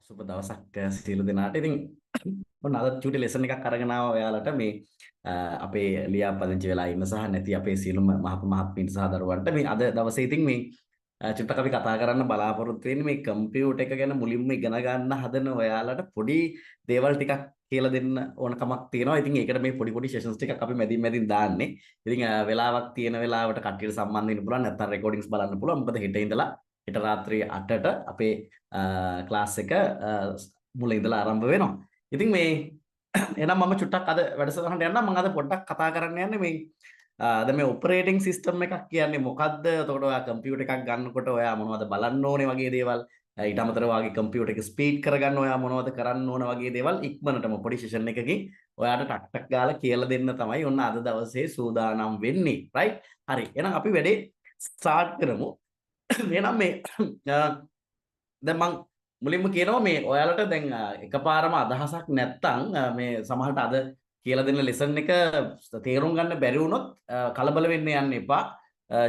සුබ දවසක් සියලු දෙනාට. ඉතින් ඔන්න අද චූටි ලෙසන් එකක් අරගෙන ආවා ඔයාලට මේ අපේ ලියාපදිංචි වෙලා ඉන්න සහ නැති අපේ සියලුම මහත්මීන් සහ දරුවන්ට මේ අද දවසේ ඉතින් මේ චුට්ටක් අපි කතා කරන්න බලාපොරොත්තු වෙන්නේ මේ කම්පියුටර් එක ගැන මුලින්ම ඉගෙන ගන්න හදන ඔයාලට පොඩි දේවල් ටිකක් කියලා දෙන්න ඕනකමක් තියෙනවා. ඉතින් ඒකට මේ පොඩි සෙෂන්ස් ටිකක් අපි මැදින් දාන්නේ. ඉතින් වෙලාවක් තියෙන වෙලාවට කට්ටියට සම්බන්ධ වෙන්න පුළුවන්. නැත්නම් රෙකෝඩින්ග්ස් බලන්න පුළුවන්. මොකද හෙට ඉඳලා හෙට රාත්‍රී 8ට අපේ ක්ලාස් එක මුල ඉඳලා ආරම්භ වෙනවා. ඉතින් මේ එහෙනම් මම චුට්ටක් අද වැඩසටහනට යන්න මම අද පොඩ්ඩක් කතා කරන්න යන්නේ මේ දැන් මේ ඔපරේටිං සිස්ටම් එකක් කියන්නේ මොකද්ද? එතකොට ඔයා කම්පියුටර් එකක් ගන්නකොට ඔයා මොනවද බලන්න ඕනේ වගේ දේවල්. ඊට අමතරව ඔයාගේ කම්පියුටර් එක ස්පීඩ් කරගන්න ඔයා මොනවද කරන්න ඕන වගේ දේවල් ඉක්මනටම පොඩි සෙෂන් එකකින් ඔයාට ටක් ගාලා කියලා දෙන්න තමයි ඔන්න අද දවසේ සූදානම් වෙන්නේ. රයිට්? හරි. එහෙනම් අපි වැඩේ ස්ටාර්ට් කරමු. එහෙනම් මේ දැන් මම මුලින්ම කියනවා මේ ඔයාලට දැන් එකපාරම අදහසක් නැත්තම් මේ සමහරට අද කියලා දෙන්න ලෙසන් එක තේරුම් ගන්න බැරි වුණොත් කලබල වෙන්න යන්න එපා.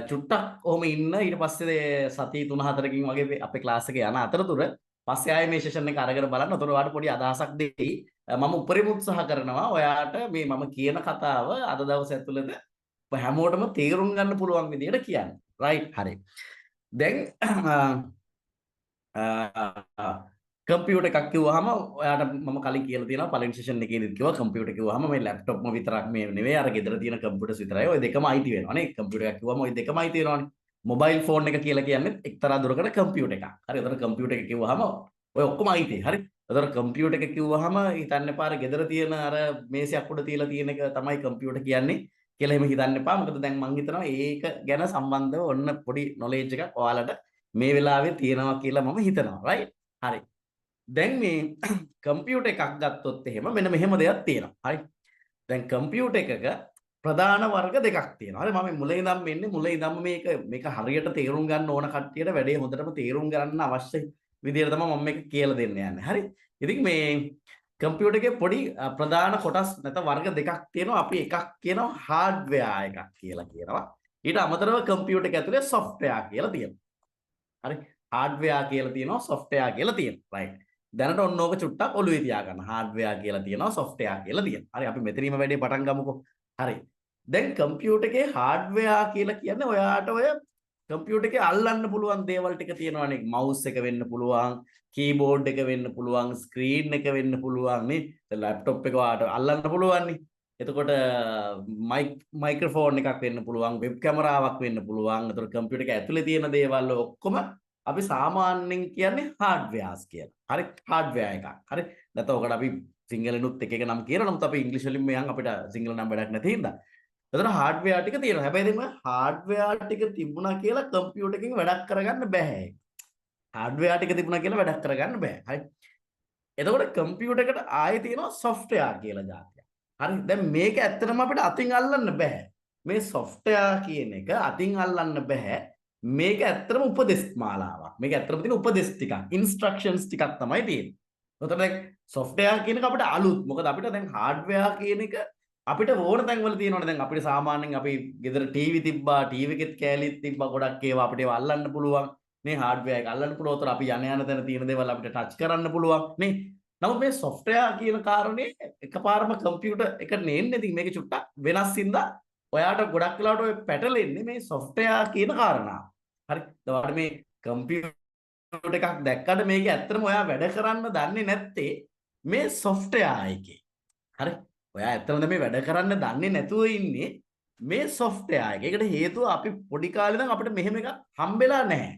චුට්ටක් ඔහොම ඉන්න ඊට පස්සේ සති 3-4කින් වගේ අපේ ක්ලාස් එකේ යන අතරතුර පස්සේ ආයේ මේ සෙෂන් එක අරගෙන බලන්න. උතන ඔයාලට පොඩි අදහසක් දෙයි. මම උපරිම උත්සාහ කරනවා ඔයාට මේ මම කියන කතාව අද දවස් ඇතුළත හැමෝටම තේරුම් ගන්න පුළුවන් විදිහට කියන්න. රයිට්? හරි. දැන් කම්පියුටර් එකක් කිව්වහම ඔයාට මම කලින් කියලා තියෙනවා පළවෙනි සෙෂන් එකේදීත් කිව්වා කම්පියුටර් කිව්වහම මේ ලැප්ටොප්ම විතරක් මේ නෙවෙයි අර ගෙදර තියෙන කම්පියුටර්ස් විතරයි. ওই දෙකම අයිති වෙනවා නේ. කම්පියුටර් එකක් කිව්වම ওই දෙකම අයිති වෙනවානේ. මොබයිල් ෆෝන් එක කියලා කියන්නේ එක්තරා දුරකට කම්පියුටර් එකක්. හරි. එතන කම්පියුටර් එක කිව්වහම ඔය ඔක්කොම අයිති. හරි. එතන කම්පියුටර් එක කිව්වහම හිතන්න එපා අර ගෙදර තියෙන අර මේසයක් උඩ තියලා තියෙන එක තමයි කම්පියුටර් කියන්නේ කියලා එහෙම හිතන්න එපා. මොකද දැන් මම හිතනවා ඒක ගැන සම්බන්ධව ඔන්න පොඩි නොලෙජ් එකක් ඔයාලට මේ වෙලාවේ තියෙනවා කියලා මම හිතනවා. රයිට්? හරි. දැන් මේ කම්පියුටර් එකක් ගත්තොත් එහෙම මෙන්න මෙහෙම දෙයක් තියෙනවා. හරි. දැන් කම්පියුටර් එකක ප්‍රධාන වර්ග දෙකක් තියෙනවා. හරි. මම මුලින් ඉඳන් එන්නේ මුලින් ඉඳන්ම මේක හරියට තේරුම් ගන්න ඕන කට්ටියට වැඩේ හොඳටම තේරුම් ගන්න අවශ්‍ය විදිහට තමයි මම මේක කියලා දෙන්න යන්නේ. හරි. ඉතින් මේ කම්පියුටර් එකේ පොඩි ප්‍රධාන කොටස් නැත්නම් වර්ග දෙකක් තියෙනවා. අපි එකක් කියනවා හાર્ඩ්වෙයාර් එකක් කියලා කියනවා. ඊට අමතරව කම්පියුටර් එක ඇතුලේ සොෆ්ට්වෙයාර් කියලා තියෙනවා. හරි. හાર્ඩ්වෙයාර් කියලා තියෙනවා සොෆ්ට්වෙයාර් කියලා තියෙනවා. රයිට්. දැනට ඔන්න ඕක චුට්ටක් ඔළුවේ තියාගන්න. හાર્ඩ්වෙයාර් කියලා තියෙනවා සොෆ්ට්වෙයාර් කියලා තියෙනවා. හරි අපි මෙතනින්ම වැඩේ පටන් ගමුකෝ. හරි. දැන් කම්පියුටර් එකේ හાર્ඩ්වෙයාර් කියලා කියන්නේ ඔයාට ඔය කම්පියුටර් එකේ අල්ලන්න පුළුවන් දේවල් ටික තියෙනවානේ. මවුස් එක වෙන්න පුළුවන්, කීබෝඩ් එක වෙන්න පුළුවන්, ස්ක්‍රීන් එක වෙන්න පුළුවන් නේ. දැන් ලැප්ටොප් එක ඔයාට අල්ලන්න පුළුවන් නේ. එතකොට මයික්‍රොෆෝන් එකක් වෙන්න පුළුවන්, වෙබ් කැමරාවක් වෙන්න පුළුවන්. එතකොට කම්පියුටර් එක ඇතුලේ තියෙන දේවල් ඔක්කොම අපි සාමාන්‍යයෙන් කියන්නේ හાર્ඩ්වෙයාර්ස් කියලා. හරි හાર્ඩ්වෙයාර් එකක්. හරි. නැත්නම් ඔකට අපි සිංහලෙනුත් එක නම කියනවා. නමුත් අපි ඉංග්‍රීසි වලින් මෙයන් අපිට සිංහල නම් වැඩක් නැති හින්දා. එතන හાર્ඩ්වෙයාර් ටික තියෙනවා. හැබැයි දෙන්න හાર્ඩ්වෙයාර් ටික තිබුණා කියලා කම්පියුටර් එකකින් වැඩක් කරගන්න බෑ. හાર્ඩ්වෙයාර් ටික තිබුණා කියලා වැඩක් කරගන්න බෑ. හරි. එතකොට කම්පියුටර් එකට ආයේ තියෙනවා සොෆ්ට්වෙයාර් කියලා જાතියක්. හරි. දැන් මේක ඇත්තටම අපිට අතින් අල්ලන්න බෑ. මේ සොෆ්ට්වෙයාර් කියන එක අතින් අල්ලන්න බෑ. මේක ඇත්තටම උපදෙස් මාලාවක්. මේක ඇත්තටම තියෙන උපදෙස් ටිකක්, ඉන්ස්ට්‍රක්ෂන්ස් ටිකක් තමයි තියෙන්නේ. එතකොට දැන් සොෆ්ට්වෙයාර් කියන එක අපිට අලුත්. මොකද අපිට දැන් හાર્ඩ්වෙයාර් කියන එක අපිට ඕන තැන්වල තියෙනවනේ. දැන් අපිට සාමාන්‍යයෙන් අපි ගෙදර ටීවී තිබ්බා, ටීවී එකෙත් කෑලිත් තිබ්බා, ගොඩක් ඒවා අපිට ඒවා අල්ලන්න පුළුවන්. නේ හાર્ඩ්වෙයාර් එක අල්ලන්න පුළුවන්. ඒතර අපි යන තැන තියෙන දේවල් අපිට ටච් කරන්න පුළුවන් නේ. නමුත් මේ සොෆ්ට්වෙයාර් කියන කාරණේ එකපාරම කම්පියුටර් එකට නෙන්නේ. ඉතින් මේක චුට්ටක් වෙනස් හින්දා ඔයාට ගොඩක් වෙලාවට ඔය පැටලෙන්නේ මේ සොෆ්ට්වෙයාර් කියන කාරණාව. හරි. දැන් මේ කම්පියුටර් එකක් දැක්කට මේක ඇත්තටම ඔයා වැඩ කරන්න දන්නේ නැත්තේ මේ සොෆ්ට්වෙයාර් එකේ. හරි. ඔයා ඇත්තටම මේ වැඩ කරන්න දන්නේ නැතුව ඉන්නේ මේ සොෆ්ට්වෙයාර් එක. ඒකට හේතුව අපි පොඩි කාලේ ඉඳන් අපිට මෙහෙම එකක් හම්බෙලා නැහැ.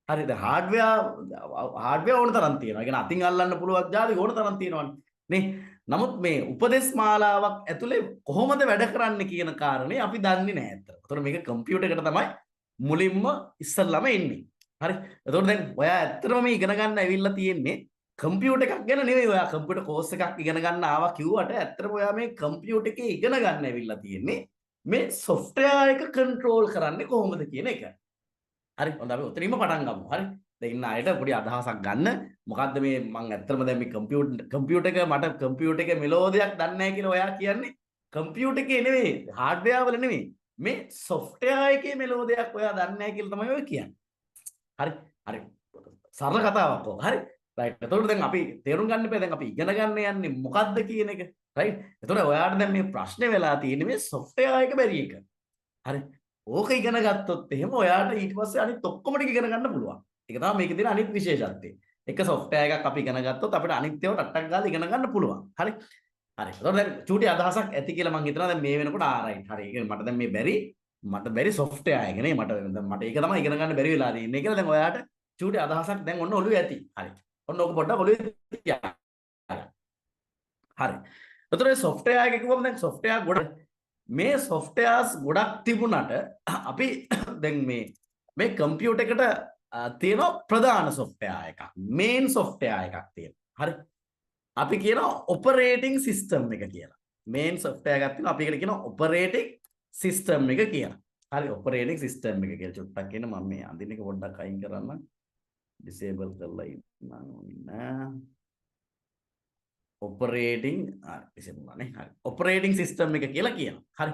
හරිද? හાર્ඩ්වෙයාර් ඕන තරම් තියෙනවා. ඒ කියන්නේ අතින් අල්ලන්න පුළුවන් જાති ඕන තරම් තියෙනවනේ. නේ? නමුත් මේ උපදේශ මාලාවක් ඇතුලේ කොහොමද වැඩ කරන්න කියන කාරණේ අපි දන්නේ නැහැ අතට. ඒතකොට මේක කම්පියුටර් එකට තමයි මුලින්ම ඉස්සල්ලාම එන්නේ. හරි. එතකොට දැන් ඔයා ඇත්තටම මේ ඉගෙන ගන්න ඇවිල්ලා තියෙන්නේ කම්පියුටර් එකක් ගැන නෙවෙයි. ඔයා කම්පියුටර් කෝස් එකක් ඉගෙන ගන්න ආවා කිව්වට ඇත්තටම ඔයා මේ කම්පියුටර් එකේ ඉගෙන ගන්න ඇවිල්ලා තියෙන්නේ මේ සොෆ්ට්වෙයාර් එක කන්ට්‍රෝල් කරන්නේ කොහොමද කියන එක. හරි. හොඳයි අපි උතරින්ම පටන් ගමු. හරි. දැන් ඉන්න අයට පොඩි අදහසක් ගන්න. මොකද්ද මේ මම ඇත්තටම දැන් මේ කම්පියුටර් එක මට කම්පියුටර් එකේ මෙලෝදියක් දන්නේ නැහැ කියලා ඔයා කියන්නේ කම්පියුටර් එකේ නෙවෙයි, හાર્ඩ්වෙයාර් වල නෙවෙයි. මේ සොෆ්ට්වෙයාර් එකේ මෙලෝදියක් ඔයා දන්නේ නැහැ කියලා තමයි ඔය කියන්නේ. හරි. හරි. සරල කතාවක් ඔක. හරි. රයිට්. එතකොට දැන් අපි තේරුම් ගන්න ඉපේ දැන් අපි ඉගෙන ගන්න යන්නේ මොකද්ද කියන එක. රයිට්. එතකොට ඔයාලට දැන් මේ ප්‍රශ්නේ වෙලා තියෙන්නේ මේ software එක බැරි එක. හරි. ඕක ඉගෙන ගත්තොත් එහෙම ඔයාලට ඊට පස්සේ අනිත් ඔක්කොම ටික ඉගෙන ගන්න පුළුවන්. ඒක තමයි මේකේ තියෙන අනිත් විශේෂත්වය. එක software එකක් අපි ඉගෙන ගත්තොත් අපිට අනිත් ඒවා ටක් ටක් ගාලා ඉගෙන ගන්න පුළුවන්. හරි. හරි. එතකොට දැන් චූටි අදහසක් ඇති කියලා මම හිතනවා දැන් මේ වෙනකොට රයිට්. හරි. ඒ කියන්නේ මට දැන් මේ බැරි software එක නේ මට ඒක තමයි ඉගෙන ගන්න බැරි වෙලා තියෙන්නේ කියලා දැන් ඔයාට චූටි අදහසක් දැන් ඔන්න ඔළුවේ ඇති. හරි. ඔන්න ඕක පොඩ්ඩක් ඔළුවේ තියාගන්න. හරි. එතකොට software එක කිව්වම දැන් software ගොඩක් මේ softwares ගොඩක් තිබුණාට අපි දැන් මේ කම්පියුටර් එකට තියෙන ප්‍රධාන software එකක් main software එකක් තියෙනවා. හරි. අපි කියනවා operating system එක කියලා. main software එකක් තියෙනවා අපි ඒකට කියනවා operating system එක කියලා. හරි operating system එක කියලා චුට්ටක් කියන මම මේ අඳින එක පොඩ්ඩක් අයින් කරන්න. disable කරලා ඉන්න. operating disable නේ. හරි. operating system එක කියලා කියනවා. හරි.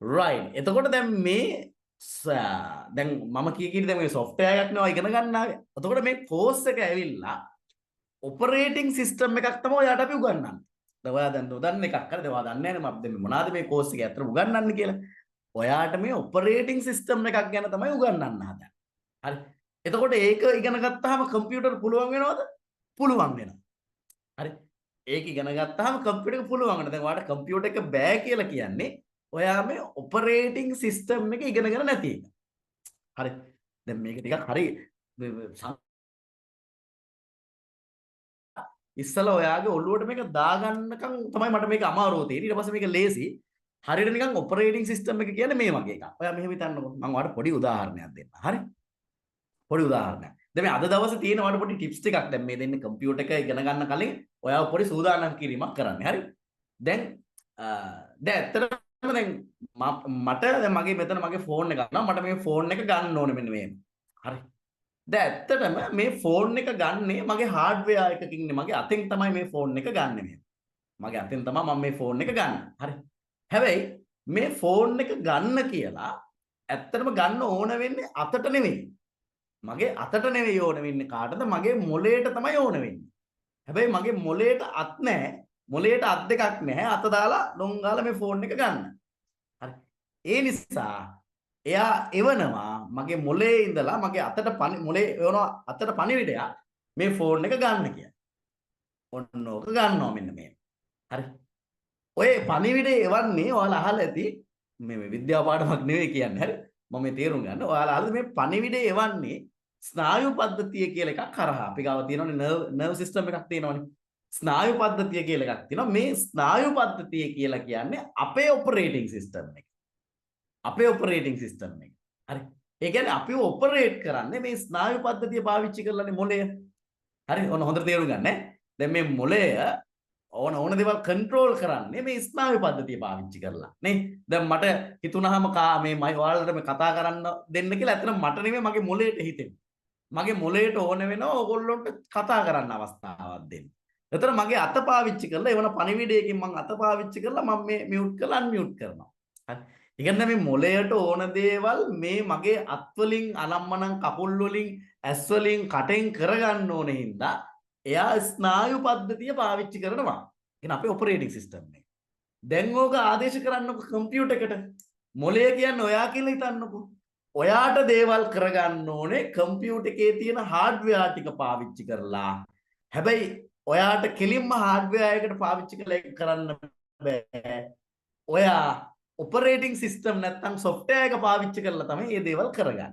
right. එතකොට දැන් දැන් මම කීකීරි දැන් මේ software එකක් නේ ඉගෙන ගන්න ආවේ. එතකොට මේ course එක ඇවිල්ලා operating system එකක් තමයි ඔයාලට අපි උගන්වන්නේ. දැන් ඔයා දැන් දන්න එකක් හරිද? ඔයා දන්නේ නැහැ නේ මම මොනවාද මේ course එකේ අතර උගන්වන්නේ කියලා. ඔයාට මේ operating system එකක් ගැන තමයි උගන්වන්න හදන්නේ. හරි. එතකොට ඒක ඉගෙන ගත්තාම කම්පියුටර් පුළුවන් වෙනවද? පුළුවන් වෙනවා. හරි. ඒක ඉගෙන ගත්තාම කම්පියුටර් එක පුළුවන් වෙනවා. දැන් ඔයාට කම්පියුටර් එක බෑ කියලා කියන්නේ ඔයා මේ operating system එක ඉගෙනගෙන නැති එක. හරි. දැන් මේක ටිකක් හරි ඉස්සලා ඔයාගේ ඔළුවට මේක දාගන්නකම් තමයි මට මේක අමාරුව තියෙන්නේ. ඊට පස්සේ මේක ලේසි. හරියට නිකන් operating system එක කියන්නේ මේ වගේ එකක්. ඔයා මෙහෙම හිතන්නකො. මම ඔයාලට පොඩි උදාහරණයක් දෙන්නම්. හරි? පොඩි උදාහරණයක්. දැන් මේ අද දවසේ තියෙන ඔයාලට පොඩි ටිප්ස් ටිකක් දැන් මේ දෙන්නේ කම්පියුටර් එක ඉගෙන ගන්න කලින් ඔයාව පොඩි සූදානම් කිරීමක් කරන්න. හරි? දැන් ඇත්තටම දැන් මට දැන් මගේ මගේ ෆෝන් එක ගන්නවා. මට මේ ෆෝන් එක ගන්න ඕනේ මෙන්න මේ. හරි? දැන් ඇත්තටම මේ ෆෝන් එක ගන්නේ මගේ හાર્ඩ්වෙයාර් එකකින් නේ. මගේ අතෙන් තමයි මේ ෆෝන් එක ගන්නෙ මේ. මගේ අතෙන් තමයි මම මේ ෆෝන් එක ගන්න. හරි? හැබැයි මේ ෆෝන් එක ගන්න කියලා ඇත්තටම ගන්න ඕන වෙන්නේ අතට නෙවෙයි. මගේ අතට නෙවෙයි ඕන වෙන්නේ කාටද? මගේ මොලේට තමයි ඕන වෙන්නේ. හැබැයි මගේ මොලේට අත් නැහැ. මොලේට අත් දෙකක් නැහැ. අත දාලා ඩොං ගාලා මේ ෆෝන් එක ගන්න. හරි. ඒ නිසා එයා එවනවා මගේ මොලේ ඉඳලා මගේ අතට මොලේ එවනවා අතට පණිවිඩයක් මේ ෆෝන් එක ගන්න කියලා. ඔන්න ඕක ගන්නවා මෙන්න මේ. හරි. ඔය පණිවිඩේ එවන්නේ ඔයාලා අහලා ඇති මේ විද්‍යාව පාඩමක් නෙවෙයි කියන්නේ. හරි. මම මේ තේරුම් ගන්න. ඔයාලා අහලා මේ පණිවිඩේ එවන්නේ ස්නායු පද්ධතිය කියලා එකක් කරහා. අපි ගාව තියෙනවනේ නර්ව් සිස්ටම් එකක් තියෙනවනේ. ස්නායු පද්ධතිය කියලා එකක් තියෙනවා. මේ ස්නායු පද්ධතිය කියලා කියන්නේ අපේ ඔපරේටිං සිස්ටම් එක. අපේ ඔපරේටිං සිස්ටම් එක. හරි. ඒ කියන්නේ අපිව ඔපරේට් කරන්නේ මේ ස්නායු පද්ධතිය පාවිච්චි කරලානේ මොළය. හරි. ඔන්න හොඳට තේරුම් ගන්න ඈ. දැන් මේ මොළය ඕන දේවල් කන්ට්‍රෝල් කරන්නේ මේ ස්නායු පද්ධතිය පාවිච්චි කරලා නේ. දැන් මට හිතුණාම මේ මම ඔයාලට මේ කතා කරන්න දෙන්න කියලා ඇත්තට මට නෙමෙයි මගේ මොළයට හිතෙන්නේ. මගේ මොළයට ඕන වෙනවා ඕගොල්ලොන්ට කතා කරන්න අවස්ථාවක් දෙන්න. එතන මගේ අත පාවිච්චි කරලා එවන පණිවිඩයකින් මම අත පාවිච්චි කරලා මම මේ මියුට් කරලා අන්මියුට් කරනවා. හරි. ඒ කියන්නේ මේ මොළයට ඕන දේවල් මේ මගේ අත් වලින් අනම්මනම් කකුල් වලින් ඇස් වලින් කටෙන් කරගන්න ඕනේ හින්දා එයා ස්නායු පද්ධතිය පාවිච්චි කරනවා. කියන අපේ ඔපරේටිං සිස්ටම් එක. දැන් ඕක ආදේශ කරන්නකො කම්පියුටර් එකට. මොළය කියන්නේ ඔයා කියලා හිතන්නකො. ඔයාට දේවල් කරගන්න ඕනේ කම්පියුටර් එකේ තියෙන හાર્ඩ්වෙයාර් ටික පාවිච්චි කරලා. හැබැයි ඔයාට කෙලින්ම හાર્ඩ්වෙයාර් එකට පාවිච්චි කරන්න බෑ. ඔයා ඔපරේටිං සිස්ටම් නැත්නම් සොෆ්ට්වෙයාර් එක පාවිච්චි කරලා තමයි මේ දේවල් කරගන්නේ.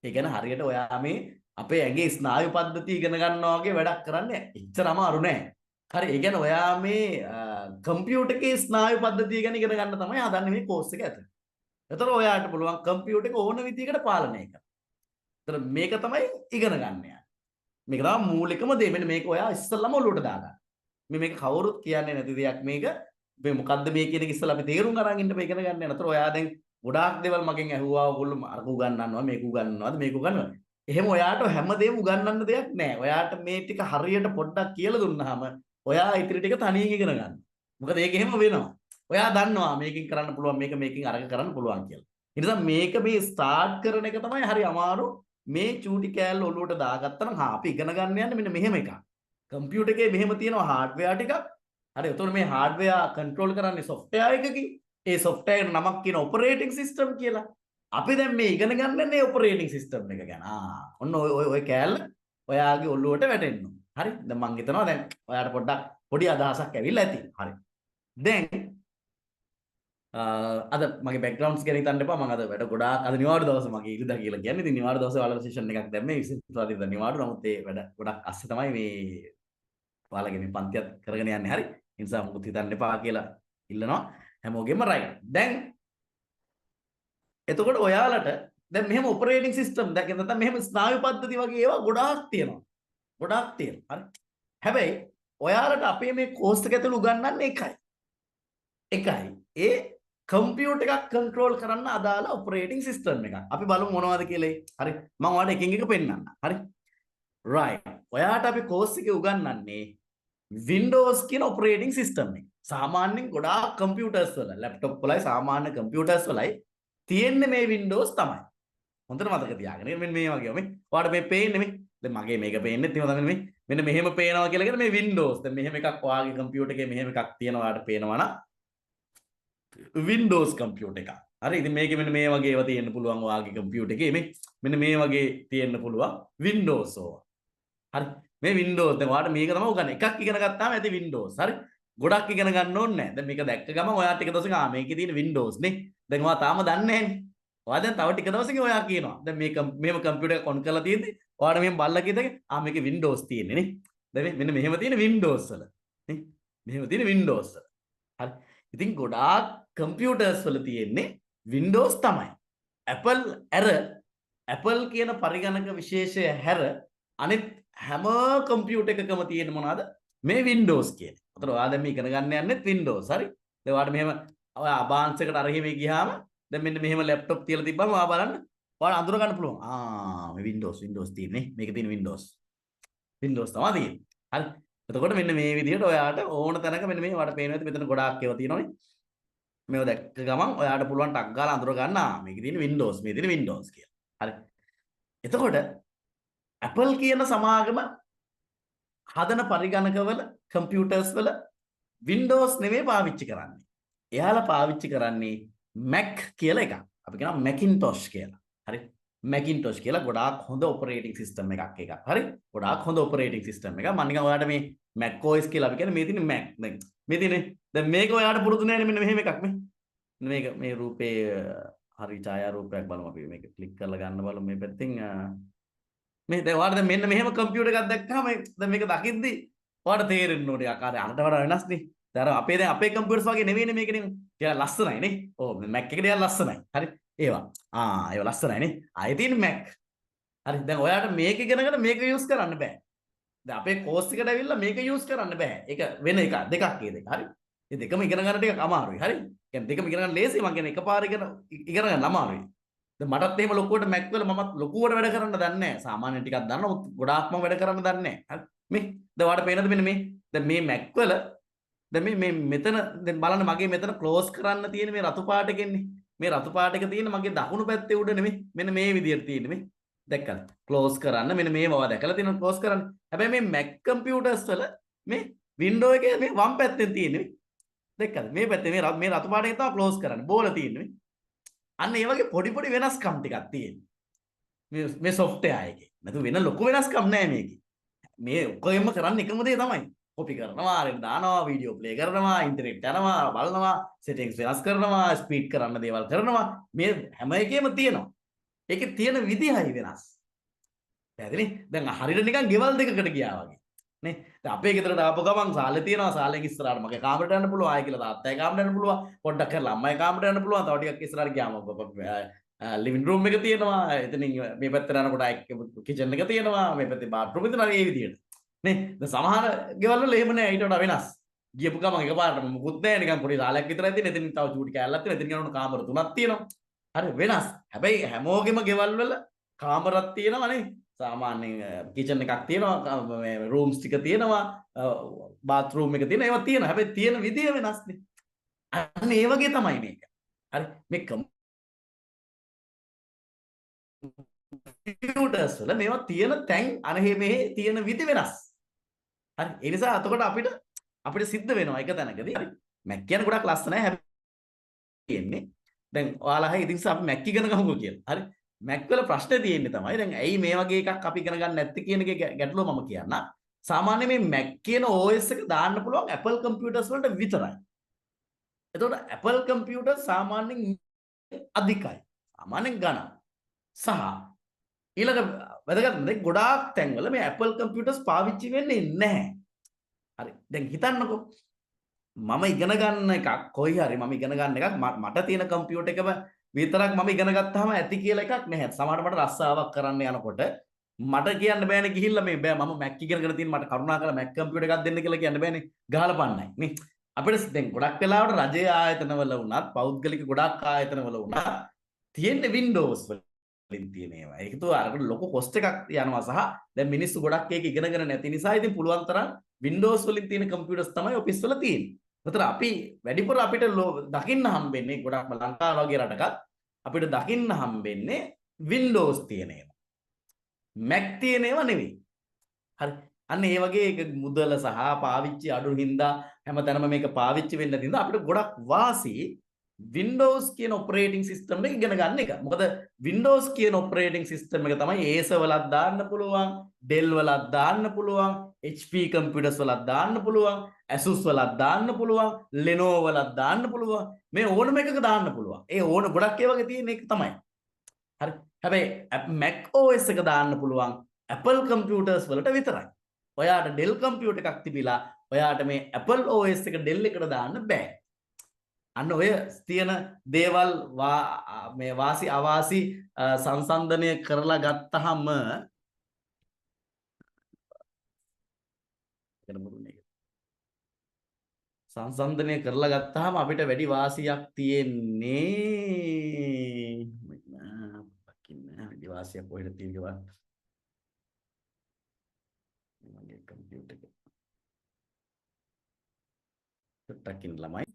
ඒ කියන්නේ හරියට ඔයා මේ අපේ ඇඟේ ස්නායු පද්ධතිය ඉගෙන ගන්නවා වගේ වැඩක් කරන්නේ එච්චර අමාරු නෑ. හරි. ඒ කියන්නේ ඔයා මේ කම්පියුටර් එකේ ස්නායු පද්ධතිය ගැන ඉගෙන ගන්න තමයි හදන්නේ මේ කෝස් එක ඇතුළේ. එතකොට ඔයාට පුළුවන් කම්පියුටර් එක ඕන විදිහකට පාලනය කරන්න. එතකොට මේක තමයි ඉගෙන ගන්න යන්නේ. මේක තමයි මූලිකම දේ. මෙන්න මේක ඔයා ඉස්සෙල්ලාම ඔලුවට දාගන්න. මේක කවුරුත් කියන්නේ නැති දෙයක් මේක. මේ මොකද්ද මේ කියන එක ඉස්සෙල්ලා අපි තේරුම් අරන් ඉන්න ඉගෙන ගන්න යන. එතකොට ඔයා දැන් ගොඩාක් දේවල් මගෙන් ඇහුවා ඔයගොල්ලෝ අර උගන්වනවා මේක උගන්වනවාද මේක උගන්වනවා. එහෙම ඔයාට හැමදේම උගන්වන්න දෙයක් නැහැ. ඔයාට මේ ටික හරියට පොඩ්ඩක් කියලා දුන්නාම ඔයා ඉතිරි ටික තනියෙන් ඉගෙන ගන්න. මොකද ඒක එහෙම වෙනවා. ඔයා දන්නවා මේකෙන් කරන්න පුළුවන් මේකෙන් අරක කරන්න පුළුවන් කියලා. ඒ නිසා මේක මේ ස්ටාර්ට් කරන එක තමයි හරි අමාරු. මේ චූටි කෑල්ල ඔලුවට දාගත්තා නම් අපි ඉගෙන ගන්න යන්නේ මෙන්න මෙහෙම එකක්. කම්පියුටර් එකේ මෙහෙම තියෙනවා හાર્ඩ්වෙයාර් ටිකක්. හරි. එතකොට මේ හાર્ඩ්වෙයාර් කන්ට්‍රෝල් කරන්නේ සොෆ්ට්වෙයාර් එකකින්. ඒ සොෆ්ට්වෙයාර් එකට නමක් කියන ඔපරේටිං සිස්ටම් කියලා. අපි දැන් මේ ඉගෙන ගන්නනේ ඔපරේටිං සිස්ටම් එක ගැන. ඔන්න ඔය කෑල්ල ඔයාගේ ඔළුවට වැටෙන්න. හරි. දැන් මම හිතනවා දැන් ඔයාලට පොඩ්ඩක් පොඩි අදහසක් ඇවිල්ලා ඇති. හරි. දැන් අද මගේ බෑග්ග්‍රවුන්ඩ්ස් ගැන හිතන්න එපා. මම අද වැඩ ගොඩාක් අද නිවාඩු දවස මගේ ඉරිදා කියලා කියන්නේ. ඉතින් නිවාඩු දවසේ ඔයාලට සෙෂන් එකක් දැම්මේ 20 වෙනිදා නිවාඩු. නමුත් ඒ වැඩ ගොඩක් අස්සේ තමයි මේ ඔයාලගේ මේ පන්තියත් කරගෙන යන්නේ. හරි. ඒ නිසා මොකුත් හිතන්න එපා කියලා ඉල්ලනවා. හැමෝගෙම රයිට්. දැන් එතකොට ඔයාලට දැන් මෙහෙම ඔපරේටිං සිස්ටම් දැන් නැත්නම් මෙහෙම ස්නායු පද්ධති වගේ ඒවා ගොඩාක් තියෙනවා. ගොඩාක් තියෙනවා. හරි. හැබැයි ඔයාලට අපේ මේ කෝස් එක ඇතුළේ උගන්වන්නේ එකයි. ඒ කම්පියුටර් එකක් කන්ට්‍රෝල් කරන්න අදාළ ඔපරේටිං සිස්ටම් එකක්. අපි බලමු මොනවද කියලා. හරි. මම ඔයාලට එකින් එක පෙන්නන්නම්. හරි. right. ඔයාට අපි කෝස් එකේ උගන්වන්නේ Windows කියන ඔපරේටිං සිස්ටම් එක. සාමාන්‍යයෙන් ගොඩාක් කම්පියුටර්ස් වල, ලැප්ටොප් වලයි සාමාන්‍ය කම්පියුටර්ස් වලයි තියෙන්නේ මේ Windows තමයි. හොඳට මතක තියාගන්න. මෙන්න මේ වගේ මේ ඔයාලට මේ පේන්නේ මේ. දැන් මගේ මේක පේන්නේ තියෙනවා තමයි මේ. මෙන්න මෙහෙම පේනවා කියලා කියන මේ Windows. දැන් මෙහෙම එකක් ඔයාගේ කම්පියුටර් එකේ මෙහෙම එකක් තියෙනවා ඔයාලට පේනවා නම් Windows කම්පියුටර් එකක්. හරි. ඉතින් මේකේ මෙන්න මේ වගේ ඒවා තියෙන්න පුළුවන් ඔයාගේ කම්පියුටර් එකේ මේ. මෙන්න මේ වගේ තියෙන්න පුළුවන් Windows ඕවා. හරි. මේ Windows දැන් ඔයාලට මේක තමයි උගන්නේ. එකක් ඉගෙන ගත්තාම ඇති Windows. හරි. ගොඩක් ඉගෙන ගන්න ඕනේ නැහැ. දැන් මේක දැක්ක ගමන් ඔයාට ටික දවසකින් මේකේ තියෙන Windows නේ. දැන් ඔයා තාම දන්නේ නැහැනේ. ඔයා දැන් තව ටික දවසකින් ඔයා කියනවා. දැන් මේක මෙහෙම කම්පියුටර් එක ඔන් කරලා තියෙද්දි ඔයාට මෙහෙම බල්ලා කියදගේ මේකේ Windows තියෙන්නේ නේ. දැන් මෙන්න මෙහෙම තියෙන Windows වල. නේ. මෙහෙම තියෙන Windows වල. හරි. ඉතින් ගොඩාක් කම්පියුටර්ස් වල තියෙන්නේ Windows තමයි. Apple කියන පරිගණක විශේෂය හැර අනිත් හැම කම්පියුටර් එකකම තියෙන මොනවද? මේ Windows කියන්නේ. අතන ඔයා දැන් මේ ඉගෙන ගන්න යන්නේ Windows. හරි. දැන් ඔයාට මෙහෙම ඔය අභාන්ස් එකට අරගෙන මේ ගියාම දැන් මෙන්න මෙහෙම ලැප්ටොප් තියලා තිබ්බම ඔයා බලන්න ඔයාලා අඳුර ගන්න පුළුවන්. මේ Windows තියෙන්නේ. මේකේ තියෙන Windows තමයි තියෙන්නේ. හරි. එතකොට මෙන්න මේ විදිහට ඔයාට ඕන තැනක මෙන්න මේ ඔයාට පේනවා මෙතන ගොඩාක් ඒවා තියෙනවනේ. මේව දැක්ක ගමන් ඔයාට පුළුවන් ටක් ගාලා අඳුර ගන්න මේකේ තියෙන Windows මේ තියෙන Windows කියලා. හරි. එතකොට Apple කියන සමාගම හදන පරිගණකවල කම්පියුටර්ස් වල Windows නෙවෙයි පාවිච්චි කරන්නේ. එයාලා පාවිච්චි කරන්නේ Mac කියලා එකක්. අපි කියනවා Macintosh කියලා. හරි. Macintosh කියලා ගොඩාක් හොඳ ඔපරේටිං සිස්ටම් එකක් ඒක. හරි. ගොඩාක් හොඳ ඔපරේටිං සිස්ටම් එකක්. මම නිකන් ඔයාලට මේ Mac OS කියලා අපි කියන්නේ මේ තියෙන Mac. මේ තියෙන්නේ දැන් මේක ඔයාලට පුරුදු නැහැ මෙන්න මෙහෙම එකක් මේ. මේක මේ රූපේ හරි ඡායා රූපයක් බලමු අපි මේක ක්ලික් කරලා ගන්න බලමු මේ පැත්තෙන් මේ දැන් ඔයාලට දැන් මෙන්න මෙහෙම කම්පියුටර් එකක් දැක්කම දැන් මේක දකිද්දි ඔයාලට තේරෙන්න ඕනේ ආකාරය අරට වඩා වෙනස්නේ. දැන් අපේ කම්පියුටර්ස් වගේ නෙවෙයිනේ මේකනේ. ටිකක් ලස්සනයි නේ. ඔව් Mac එක ටිකක් ලස්සනයි. හරි. ඒවා. ඒවා ලස්සනයි නේ. ආයේ තියෙන Mac. හරි. දැන් ඔයාලට මේක ඉගෙනගෙන මේක යූස් කරන්න බෑ. දැන් අපේ කෝස් එකට ඇවිල්ලා මේක යූස් කරන්න බෑ. ඒක වෙන එකක් දෙකක් ඒ දෙක. හරි. මේ දෙකම ඉගෙන ගන්න ටිකක් අමාරුයි. හරි. කියන්නේ දෙකම ඉගෙන ගන්න ලේසියි. මම කියන්නේ එකපාර ඉගෙන ගන්න අමාරුයි. දැන් මටත් එහෙම ලොකුවට Mac වල මමත් ලොකුවට වැඩ කරන්න දන්නේ නැහැ. සාමාන්‍ය ටිකක් දන්නවා. ගොඩාක්ම වැඩ කරන්න දන්නේ නැහැ. හරි. මේ දැන් ඔයාලට පේනද මෙන්න මේ දැන් මේ Mac වල දැන් මේ මෙතන දැන් බලන්න මගේ මෙතන ක්ලෝස් කරන්න තියෙන මේ රතු පාට එකන්නේ. මේ රතු පාට එක තියෙන මගේ දකුණු පැත්තේ උඩ නෙමෙයි. මෙන්න මේ විදියට තියෙන්නේ මේ. දැක්කද? ක්ලෝස් කරන්න මෙන්න මේ වවා දැකලා තියෙනවා ක්ලෝස් කරන්න. හැබැයි මේ Mac කම්පියුටර්ස් වල මේ වින්ඩෝ එකේ මේ වම් පැත්තෙන් තියෙන්නේ මේ. දැක්කද? මේ පැත්තේ මේ රතු පාට එක තමයි ක්ලෝස් කරන්න. බෝල තියෙන්නේ මේ. අන්න ඒ වගේ පොඩි වෙනස්කම් ටිකක් තියෙනවා. මේ software එකේ. නැතු වෙන ලොකු වෙනස්කම් නැහැ මේකේ. මේ ඔක්කොගෙම කරන්නේ එකම දේ තමයි. කොපි කරනවා, අරගෙන දානවා, වීඩියෝ ප්ලේ කරනවා, ඉන්ටර්නෙට් යනවා, බලනවා, සෙටින්ග්ස් වෙනස් කරනවා, ස්පීඩ් කරන්න දේවල් කරනවා. මේ හැම එකෙම තියෙනවා. ඒකේ තියෙන විදිහයි වෙනස්. පැහැදිලි? දැන් හරියට නිකන් ගෙවල් දෙකකට ගියා වගේ. නේ? දැන් අපේ ගෙදරට ආපු ගමන් සාලේ තියෙනවා, සාලෙන් ඉස්සරහට මගේ කාමරේට යන්න පුළුවන්, ආයෙ කියලා තාත්තගේ කාමරේට යන්න පුළුවන්, පොඩ්ඩක් කරලා අම්මගේ කාමරේට යන්න පුළුවන්, තව ටිකක් ඉස්සරහට ගියාම ලිවිං රූම් එක තියෙනවා, එතනින් මේ පැත්තට යනකොට කිචන් එක තියෙනවා, මේ පැත්තේ බාත්රූම් එක තියෙනවා, මේ විදිහට. නේ? දැන් සමහර ගෙවල් වල එහෙම නෑ, ඊට වඩා වෙනස්. ගියපු ගමන් එකපාරට මොකුත් නෑ, නිකන් පොඩි සාලයක් විතරයි තියෙන්නේ. එතනින් තව චූටි කෑල්ලක් තියෙනවා. එතනින් යනකොට කාමර 3ක් තියෙනවා. හරි වෙනස්. හැබැයි හැමෝගෙම ගෙවල් වල කාමරක් තියෙනවා නේ. සාමාන්‍යයෙන් කිචන් එකක් තියෙනවා, මේ රූම්ස් ටික තියෙනවා, බාත්රූම් එක තියෙනවා. ඒවා තියෙනවා. හැබැයි තියෙන විදිය වෙනස්නේ. අන්න ඒ වගේ තමයි මේක. හරි. මේ කම්පියුටර්ස් වල මේවා තියෙන තැන් අනහේ මෙහි තියෙන විදි වෙනස්. හරි. ඒ නිසා එතකොට අපිට සිද්ධ වෙනවා එක තැනකදී. හරි. Mac කියන ගොඩක් ලස්සනයි හැබැයි තියෙන්නේ. දැන් ඔයාලා අහයි ඉතින් අපි Mac ඉගෙන ගමුකෝ කියලා. හරි. Mac වල ප්‍රශ්නේ තියෙන්නේ තමයි දැන් ඇයි මේ වගේ එකක් අපි ඉගෙන ගන්න නැත්තේ කියන එකේ ගැටලුව මම කියන්නම්. සාමාන්‍ය මේ Mac කියන OS එක දාන්න පුළුවන් Apple computers වලට විතරයි. එතකොට Apple computer සාමාන්‍යයෙන් අධිකයි. සාමාන්‍යයෙන් ගණන්. සහ ඊළඟ වැදගත් දේ ගොඩාක් තැන්වල මේ Apple computers පාවිච්චි වෙන්නේ නැහැ. හරි. දැන් හිතන්නකෝ මම ඉගෙන ගන්න එකක් කොයි හරි මම ඉගෙන ගන්න එකක් මට තියෙන කම්පියුටර් එකම විතරක් මම ඉගෙන ගත්තාම ඇති කියලා එකක් නැහැ. සමහරට මට රස්සාවක් කරන්න යනකොට මට කියන්න බෑනේ ගිහිල්ලා මේ බෑ මම Mac ඉගෙනගෙන තියෙන මට කරුණාකරලා Mac කම්පියුටර් එකක් දෙන්න කියලා කියන්න බෑනේ. ගහලා පන්නයි නේ. අපිට දැන් ගොඩක් වෙලාවට රජයේ ආයතනවල වුණත් පෞද්ගලික ගොඩක් ආයතනවල වුණත් තියෙන්නේ Windows වලින් තියෙන ඒවා. ඒක તો අරකට ලොකු කොස්ට් එකක් යනවා සහ දැන් මිනිස්සු ගොඩක් ඒක ඉගෙනගෙන නැති නිසා ඉතින් පුළුවන් තරම් Windows වලින් තියෙන කම්පියුටර්ස් තමයි ඔෆිස් වල තියෙන්නේ. ඒතර අපි වැඩිපුර අපිට දකින්න හම්බෙන්නේ ගොඩක්ම ලංකාව වගේ රටක අපිට දකින්න හම්බෙන්නේ Windows තියෙන ඒවා. Mac තියෙන ඒවා නෙවෙයි. හරි. අන්න ඒ වගේ ඒක මුදල සහ පාවිච්චි අඩු හින්දා හැමතැනම මේක පාවිච්චි වෙන්න දින්දා අපිට ගොඩක් වාසි Windows කියන operating system එක ඉගෙන ගන්න එක. මොකද Windows කියන operating system එක තමයි Acer වලත් දාන්න පුළුවන්, Dell වලත් දාන්න පුළුවන්, HP computers වලත් දාන්න පුළුවන්, Asus වලත් දාන්න පුළුවන්, Lenovo වලත් දාන්න පුළුවන්. මේ ඕනම එකක දාන්න පුළුවන්. ඒ ඕන ගොඩක් ඒ වගේ තියෙන එක තමයි. හරි. හැබැයි Mac OS එක දාන්න පුළුවන් Apple computers වලට විතරයි. ඔයාට Dell computer එකක් තිබිලා ඔයාට මේ Apple OS එක Dell එකට දාන්න බෑ. අන්න ඔය තියෙන දේවල් මේ වාසි අවාසි සංසන්දනය කරලා ගත්තහම සංසන්දනය කරලා ගත්තාම අපිට වැඩි වාසියක් තියෙන්නේ වැඩි වාසියක් කොහෙද තියෙන්නේ මගේ කම්පියුටර් එක ටකින් ළමයි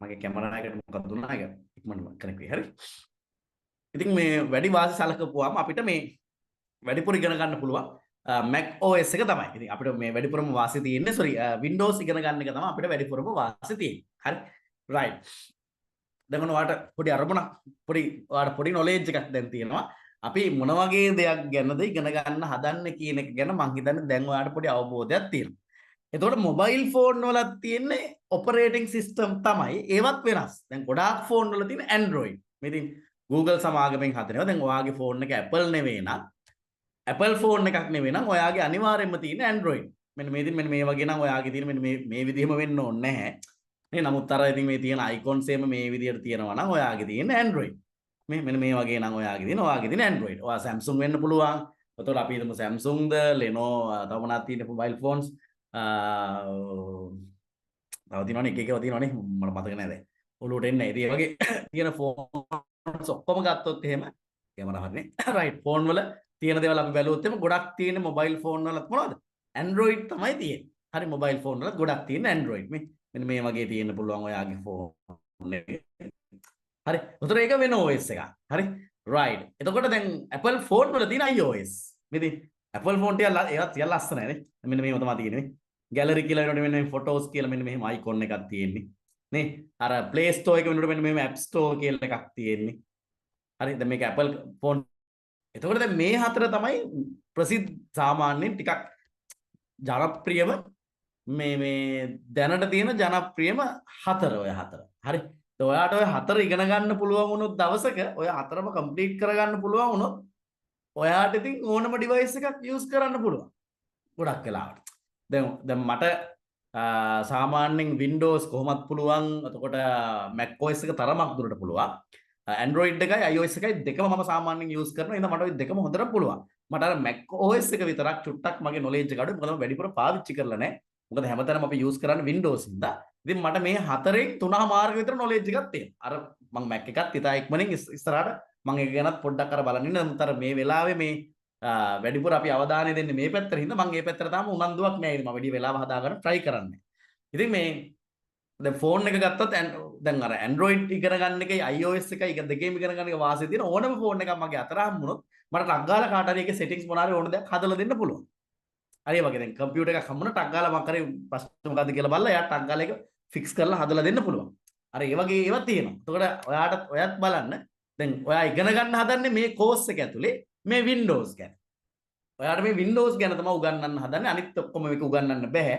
මගේ කැමරා එකට මොකක්ද දුන්නා ඒක ඉක්මනට කනෙක්ට් වෙයි හරි. ඉතින් මේ වැඩි වාසි සලකපුවාම අපිට මේ වැඩිපුර ඉගෙන ගන්න පුළුවන් Mac OS එක තමයි. ඉතින් අපිට මේ වැඩිපුරම වාසි තියෙන්නේ Windows ඉගෙන ගන්න එක තමයි අපිට වැඩිපුරම වාසි තියෙන්නේ. හරි. right. දැන් ඔයාලට පොඩි අරමුණක් ඔයාලට පොඩි knowledge එකක් දැන් තියෙනවා. අපි මොන වගේ දෙයක් ගැනද ඉගෙන ගන්න හදන්නේ කියන එක ගැන මම හිතන්නේ දැන් ඔයාලට පොඩි අවබෝධයක් තියෙනවා. එතකොට මොබයිල් ෆෝන් වලත් තියෙන්නේ ඔපරේටිං සිස්ටම් තමයි ඒවත් වෙනස්. දැන් ගොඩාක් ෆෝන් වල තියෙන Android. මේ ඉතින් Google සමාගමෙන් හදනවා. දැන් ඔයාගේ ෆෝන් එක Apple නෙවෙයි නම් Apple ෆෝන් එකක් නෙවෙයි නම් ඔයාගේ අනිවාර්යයෙන්ම තියෙන Android. මෙන්න මේ වගේ නම් ඔයාගේ තියෙන මෙන්න මේ විදිහම වෙන්න ඕනේ නැහැ. නේ නමුත් අර ඉතින් මේ තියෙන icons එහෙම මේ විදිහට තියෙනවා නම් ඔයාගේ තියෙන Android. මෙන්න මේ වගේ නම් ඔයාගේ තියෙන Android. ඔයා Samsung වෙන්න පුළුවන්. එතකොට අපි හිතමු Samsung ද Lenovo තව මොනවද තියෙන mobile phones තව තියෙනවනේ එක එකව තියෙනවනේ මට මතක නැහැ දැන්. ඔලුවට එන්නේ නැහැ. ඉතින් ඒ වගේ තියෙන ෆෝන්ස් ඔක්කොම ගත්තොත් එහෙම කැමරා හරිනේ. right ෆෝන් වල තියෙන දේවල් අපි බැලුවොත් එimhe ගොඩක් තියෙන මොබයිල් ෆෝන් වලත් මොනවද? Android තමයි තියෙන්නේ. හරි මොබයිල් ෆෝන් වල ගොඩක් තියෙන Android. මෙන්න මේ වගේ තියෙන්න පුළුවන් ඔයාගේ ෆෝන් එකේ. හරි. උතර ඒක වෙන OS එකක්. හරි. right. එතකොට දැන් Apple ෆෝන් වල තියෙන iOS. ඉතින් Apple ෆෝන් ටික ඒවත් තියලා ලස්සනයි නේ. මෙන්න මේව තමයි තියෙන්නේ. ගැලරි කියලා වෙනකොට මෙන්න මේ ෆොටෝස් කියලා මෙන්න මෙහෙම අයිකොන් එකක් තියෙන්නේ. නේ. අර Play Store එක වෙනකොට මෙන්න මෙහෙම App Store කියලා එකක් තියෙන්නේ. හරි. දැන් මේක Apple ෆෝන්. එතකොට දැන් මේ හතර තමයි ප්‍රසිද්ධ සාමාන්‍යයෙන් ටිකක් ජනප්‍රියම මේ දැනට තියෙන ජනප්‍රියම හතර ඔය හතර. හරි. ඔයාට ඔය හතර ඉගෙන ගන්න පුළුවන් වුණොත් දවසක ඔය හතරම කම්ප්ලීට් කරගන්න පුළුවන් වුණොත් ඔයාට ඉතින් ඕනම ඩිවයිස් එකක් යූස් කරන්න පුළුවන්. ගොඩක් වෙලාවට. දැන් මට සාමාන්‍යයෙන් Windows කොහොමත් පුළුවන්. එතකොට Mac OS එක තරමක් දුරට පුළුවන්. Android එකයි iOS එකයි දෙකම මම සාමාන්‍යයෙන් යූස් කරනවා. එහෙනම් මට ওই දෙකම හොඳට පුළුවන්. මට අර Mac OS එක විතරක් චුට්ටක් මගේ knowledge එක අඩුයි. මොකද මම වැඩිපුර පාවිච්චි කරලා නැහැ. මොකද හැමතැනම අපි යූස් කරන්නේ Windows හින්දා. ඉතින් මට මේ හතරෙන් 3මාර්ග විතර knowledge එකක් තියෙනවා. අර මම Mac එකත් ඉතා ඉක්මනින් ඉස්සරහට මම ඒක ගැනත් පොඩ්ඩක් අර බලන්න ඉන්න. නමුත් අර මේ වෙලාවේ මේ වැඩිපුර අපි අවධානය දෙන්නේ මේ පැත්තට හින්දා මම මේ පැත්තට තාම උනන්දුවක් නැහැ. මම වැඩි වෙලාව හදාගන්න try කරන්නේ. ඉතින් මේ දැන් ෆෝන් එක ගත්තත් දැන් අර Android ඉගෙන ගන්න එකයි iOS එකයි එක දෙකේම ඉගෙන ගන්න එක වාසිය තියෙන ඕනම ෆෝන් එකක් මගේ අතට හම්බුනොත් මට ටක් ගාලා කාට හරි ඒකේ settings මොනාරි ඕන දෙයක් හදලා දෙන්න පුළුවන්. හරි ඒ වගේ දැන් කම්පියුටර් එකක් හම්බුනොත් ටක් ගාලා මම කරේ ප්‍රශ්න මොකද්ද කියලා බලලා එයා ටක් ගාලා ඒක fix කරලා හදලා දෙන්න පුළුවන්. අර ඒ වගේ ඒවා තියෙනවා. එතකොට ඔයත් බලන්න දැන් ඔයා ඉගෙන ගන්න හදන්නේ මේ course එක ඇතුලේ මේ Windows ගැන. ඔයාට මේ Windows ගැන තමයි උගන්වන්න හදන්නේ. අනිත් ඔක්කොම මේක උගන්වන්න බෑ.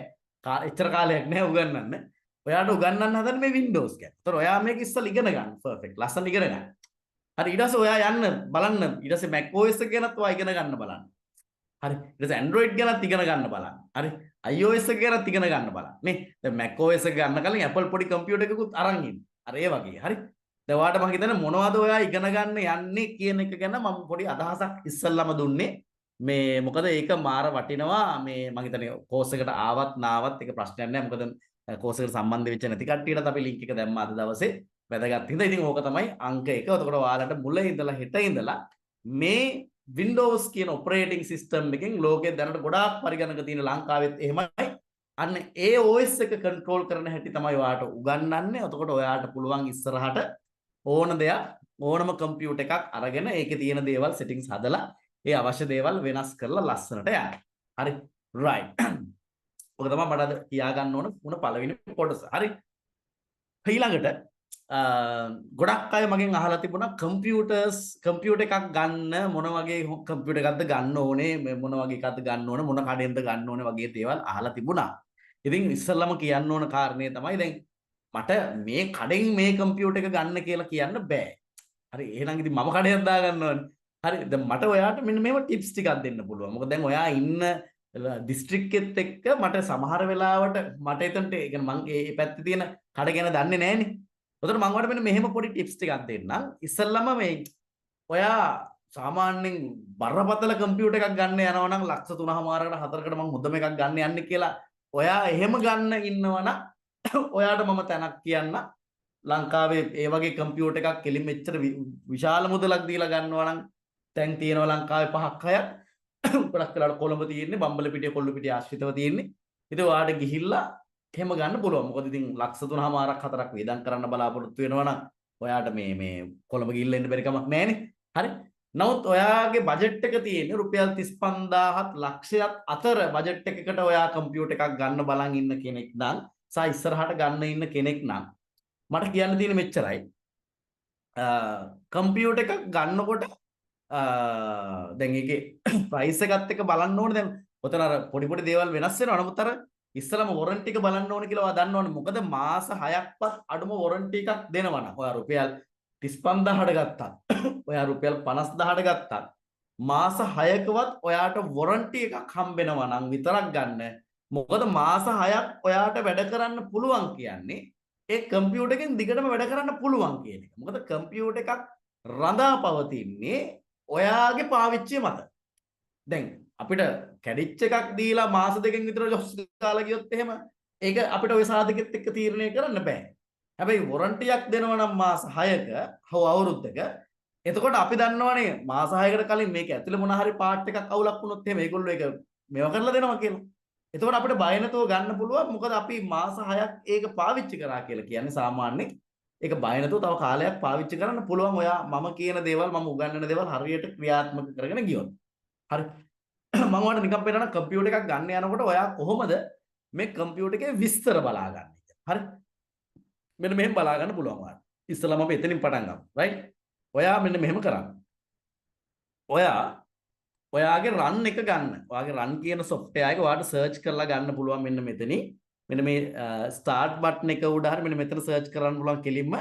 එච්චර කාලයක් නැහැ උගන්වන්න. ඔයාට උගන්වන්න හදන්නේ මේ Windows ගැන. ඒතර ඔයා මේක ඉස්සෙල්ලා ඉගෙන ගන්න. perfect. ලස්සන ඉගෙන ගන්න. හරි ඊට පස්සේ ඔයා යන්න බලන්න ඊට පස්සේ Mac OS එක ගැනත් ඔයා ඉගෙන ගන්න බලන්න. හරි ඊට පස්සේ Android ගැනත් ඉගෙන ගන්න බලන්න. හරි iOS එක ගැනත් ඉගෙන ගන්න බලන්න. නේ දැන් Mac OS එක ගන්න කලින් Apple පොඩි කම්පියුටර් එකකුත් අරන් ඉන්න. අර ඒ වගේ. හරි දැන් ඔයාට මම හිතන්නේ මොනවද ඔයා ඉගෙන ගන්න යන්නේ කියන එක ගැන මම පොඩි අදහසක් ඉස්සෙල්ලාම දුන්නේ. මේ මොකද ඒක මාර වටිනවා. මේ මම හිතන්නේ course එකට ආවත් නාවත් ඒක ප්‍රශ්නයක් නෑ. මොකද course එකට සම්බන්ධ වෙච්ච නැති කට්ටියට අපි link එක දැම්මා අද දවසේ. වැදගත් හින්දා ඉතින් ඕක තමයි අංක 1. එතකොට ඔයාලට මුල ඉඳලා හෙට ඉඳලා මේ Windows කියන operating system එකෙන් ලෝකේ දැනට ගොඩාක් පරිගණක තියෙන ලංකාවෙත් එහෙමයි. අන්න ඒ OS එක control කරන හැටි තමයි ඔයාට උගන්වන්නේ. එතකොට ඔයාට පුළුවන් ඉස්සරහට ඕන දෙයක් ඕනම කම්පියුටර් එකක් අරගෙන ඒකේ තියෙන දේවල් settings හදලා ඒ අවශ්‍ය දේවල් වෙනස් කරලා ලස්සනට යන්න. හරි right. ඔක තමයි මට අද කියා ගන්න ඕන පළවෙනි කොටස. හරි. ඊළඟට ගොඩක් අය මගෙන් අහලා තිබුණා කම්පියුටර් එකක් ගන්න මොන වගේ කම්පියුටර් එකක්ද ගන්න ඕනේ මොන වගේ එකක්ද ගන්න ඕනේ මොන කඩෙන්ද ගන්න ඕනේ වගේ දේවල් අහලා තිබුණා. ඉතින් ඉස්සෙල්ලාම කියන්න ඕන කාරණේ තමයි දැන් මට මේ කඩෙන් මේ කම්පියුටර් එක ගන්න කියලා කියන්න බෑ. හරි එහෙනම් ඉතින් මම කඩයක් දා ගන්න ඕනේ. හරි දැන් මට ඔයාට මෙන්න මේව ටිප්ස් ටිකක් දෙන්න පුළුවන්. මොකද දැන් ඔයා ඉන්න දිස්ත්‍රික්කෙත් එක්ක මට සමහර වෙලාවට මට එතනට ඒ කියන්නේ මං ඒ පැත්තේ තියෙන කඩ ගැන දන්නේ නැහනේ. උතන මම ඔයාලට මෙන්න මෙහෙම පොඩි ටිප්ස් ටිකක් දෙන්නම්. ඉස්සෙල්ලාම මේ ඔයා සාමාන්‍යයෙන් බරපතල කම්පියුටර් එකක් ගන්න යනවා නම් ලක්ෂ 3මාරකට 4කට මම හොඳම එකක් ගන්න යන්නේ කියලා ඔයා එහෙම ගන්න ඉන්නවනම් ඔයාට මම තැනක් කියන්න. ලංකාවේ ඒ වගේ කම්පියුටර් එකක් කෙලින් මෙච්චර විශාල මුදලක් දීලා ගන්නවා නම් දැන් තියෙනවා ලංකාවේ 5ක් 6ක්. ගොඩක් වෙලාවට කොළඹ තියෙන්නේ බම්බලපිටිය කොල්ලපිටිය ආශ්‍රිතව තියෙන්නේ. ඉතින් ඔයාට ගිහිල්ලා එහෙම ගන්න පුළුවන්. මොකද ඉතින් ලක්ෂ 3මාරක් 4ක් වේදම් කරන්න බලාපොරොත්තු වෙනවා නම් ඔයාට මේ කොළඹ ගිහිල්ලා ඉන්න බැරි කමක් නැහැනේ. හරි. නමුත් ඔයාගේ බජට් එක තියෙන්නේ රුපියල් 35000ත් ලක්ෂයත් අතර බජට් එකකට ඔයා කම්පියුටර් එකක් ගන්න බලන් ඉන්න කෙනෙක් නම් සා ඉස්සරහට ගන්න ඉන්න කෙනෙක් නම් මට කියන්න තියෙන්නේ මෙච්චරයි. කම්පියුටර් එකක් ගන්නකොට දැන් ඒකේ ප්‍රයිස් එකත් එක්ක බලන්න ඕනේ. දැන් ඔතන අර පොඩි පොඩි දේවල් වෙනස් වෙනවා. නමුත් අර ඉස්සලම වොරන්ටි එක බලන්න ඕනේ කියලා ඔයා දන්නවනේ. මොකද මාස 6ක්වත් අඩුම වොරන්ටි එකක් දෙනවා නම් ඔයා රුපියල් 35000ට ගත්තත් ඔයා රුපියල් 50000ට ගත්තත් මාස 6කවත් ඔයාට වොරන්ටි එකක් හම්බෙනවා නම් විතරක් ගන්න. මොකද මාස 6ක් ඔයාට වැඩ කරන්න පුළුවන් කියන්නේ ඒ කම්පියුටර් එකෙන් දිගටම වැඩ කරන්න පුළුවන් කියන එක. මොකද කම්පියුටර් එකක් රඳා පවතින්නේ ඔයාගේ පාවිච්චිය මත. දැන් අපිට කැඩිච් එකක් දීලා මාස දෙකකින් විතර ජොස් දාලා ගියොත් එහෙම ඒක අපිට ওই සාධකෙත් එක්ක තීරණය කරන්න බෑ. හැබැයි වොරන්ටියක් දෙනවා නම් මාස 6ක හව අවුරුද්දක එතකොට අපි දන්නවනේ මාස 6කට කලින් මේක ඇතුලේ මොන හරි පාර්ට් එකක් අවුලක් වුණොත් එහෙම මේගොල්ලෝ ඒක මේව කරලා දෙනවා කියලා. එතකොට අපිට බය නැතුව ගන්න පුළුවන්. මොකද අපි මාස 6ක් ඒක පාවිච්චි කරා කියලා කියන්නේ සාමාන්‍යයෙන් ඒක බය නැතුව තව කාලයක් පාවිච්චි කරන්න පුළුවන්. ඔයා මම කියන දේවල් මම උගන්වන දේවල් හරියට ක්‍රියාත්මක කරගෙන ගියොත්. හරි. මම ඔයාලට නිකන් පෙන්නන කම්පියුටර් එකක් ගන්න යනකොට ඔයා කොහොමද මේ කම්පියුටර් එකේ විස්තර බලාගන්නේ. හරි. මෙන්න මෙහෙම බලා ගන්න පුළුවන් ඔයාලට. ඉස්සෙල්ලාම අපි එතනින් පටන් ගමු. රයිට්. ඔයා මෙන්න මෙහෙම කරන්න. ඔයාගේ රන් එක ගන්න. ඔයාගේ රන් කියන software එක ඔයාලට search කරලා ගන්න පුළුවන් මෙන්න මෙතනින්. මෙන්න මේ start button එක උඩ හරි මෙන්න මෙතන search කරන්න පුළුවන් කෙලින්ම.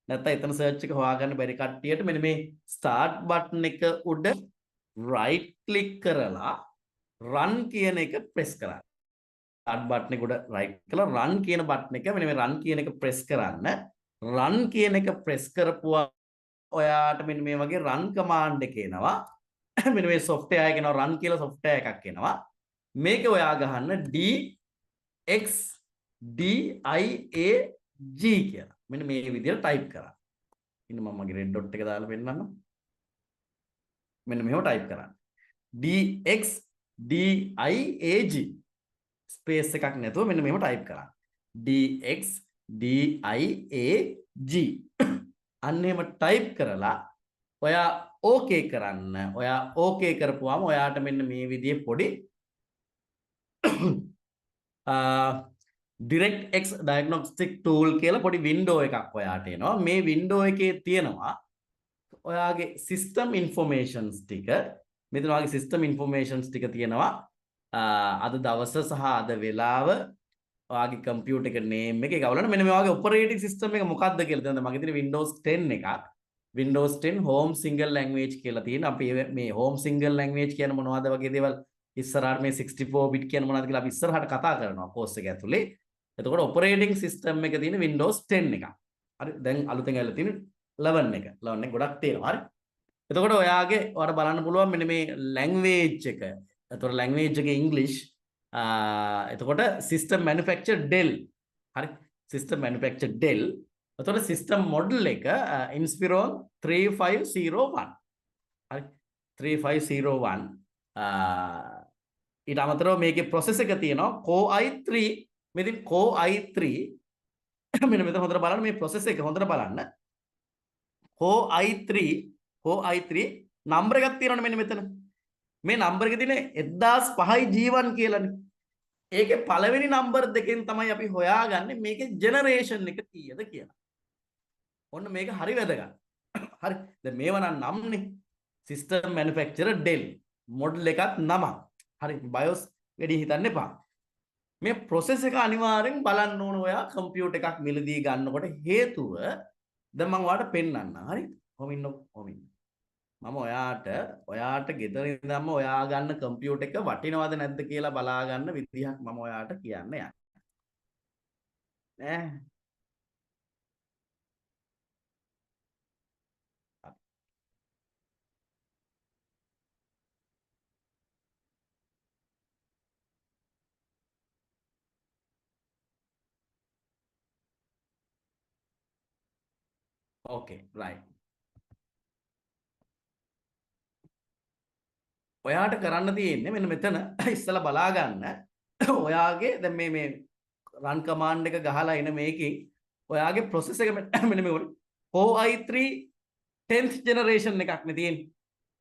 නැත්නම් එතන search එක හොයාගන්න බැරි කට්ටියට මෙන්න මේ start button එක උඩ right click කරලා run කියන එක press කරන්න. start button එක උඩ right කරලා run කියන button එක මෙන්න මේ run කියන එක press කරන්න. run කියන එක press කරපුවා ඔයාට මෙන්න මේ වගේ run command එක එනවා. මෙන්න මේ software එක එනවා run කියලා software එකක් එනවා. මේක ඔයා ගහන්න DXDIAG කියලා. මෙන්න මේ විදිහට type කරා. ඉන්න මම මගේ red dot එක දාලා පෙන්නන්නම්. මෙන්න මෙහෙම type කරන්න. DXDIAG space එකක් නැතුව මෙන්න මෙහෙම type කරන්න. DXDIAG අන්න එහෙම type කරලා ඔයා okay කරන්න. ඔයා okay කරපුවාම ඔයාට මෙන්න මේ විදිහේ පොඩි DirectX diagnostic tool කියලා පොඩි window එකක් ඔයාට එනවා. මේ window එකේ තියෙනවා ඔයාගේ system informations ටික. මෙතන ඔයාගේ system informations ටික තියෙනවා. අද දවස සහ අද වෙලාව ඔයාගේ computer එක name එක ගවලන මෙන්න මේ වගේ operating system එක මොකක්ද කියලා දැන් මගේ තියෙන Windows 10 එකක්. Windows 10 home single language කියලා තියෙන. අපි මේ home single language කියන මොනවද වගේ දේවල් ඉස්සරහට මේ 64 bit කියන මොනවද කියලා අපි ඉස්සරහට කතා කරනවා course එක ඇතුලේ. එතකොට operating system එක තියෙන Windows 10 එකක්. හරි. දැන් අලුතෙන් ඇවිල්ලා තියෙන 11 එක. 11 එක ගොඩක් තියෙනවා. හරි. එතකොට ඔයාට බලන්න පුළුවන් මෙන්න මේ language එක. එතකොට language එක English. එතකොට system manufacturer Dell. හරි. system manufacturer Dell. එතකොට system model එක Inspiron 3501. හරි. 3501. ඊට අමතරව මේකේ process එක තියෙනවා Core i3. මෙතන Core i3 මෙන්න මෙතන හොඳට බලන්න මේ process එක හොඳට බලන්න. Core i3 number එකක් තියෙනවනේ මෙන්න මෙතන. මේ number එකේ තියෙන 1005යි G1 කියලානේ. ඒකේ පළවෙනි number දෙකෙන් තමයි අපි හොයාගන්නේ මේකේ generation එක කීයද කියලා. ඔන්න මේක හරි වැදගත්. හරි. දැන් මේව නම්නේ. system manufacturer Dell. model එකත් නමක්. හරි. BIOS වැඩි හිතන්න එපා. මේ process එක අනිවාර්යෙන් බලන්න ඕන ඔයා computer එකක් මිලදී ගන්නකොට හේතුව දැන් මම ඔයාලට පෙන්නන්න. හරි. කොහොම ඉන්න. මම ඔයාට ගෙදර ඉඳන්ම ඔයා ගන්න කම්පියුටර් එක වටිනවද නැද්ද කියලා බලා ගන්න විදිහක් මම ඔයාට කියන්න යන්නේ. ඈ okay right. ඔයාට කරන්න තියෙන්නේ මෙන්න මෙතන ඉස්සලා බලා ගන්න. ඔයාගේ දැන් මේ run command එක ගහලා එන මේකේ ඔයාගේ process එක මෙන්න මේ Core i3 10th generation එකක් නේ තියෙන්නේ.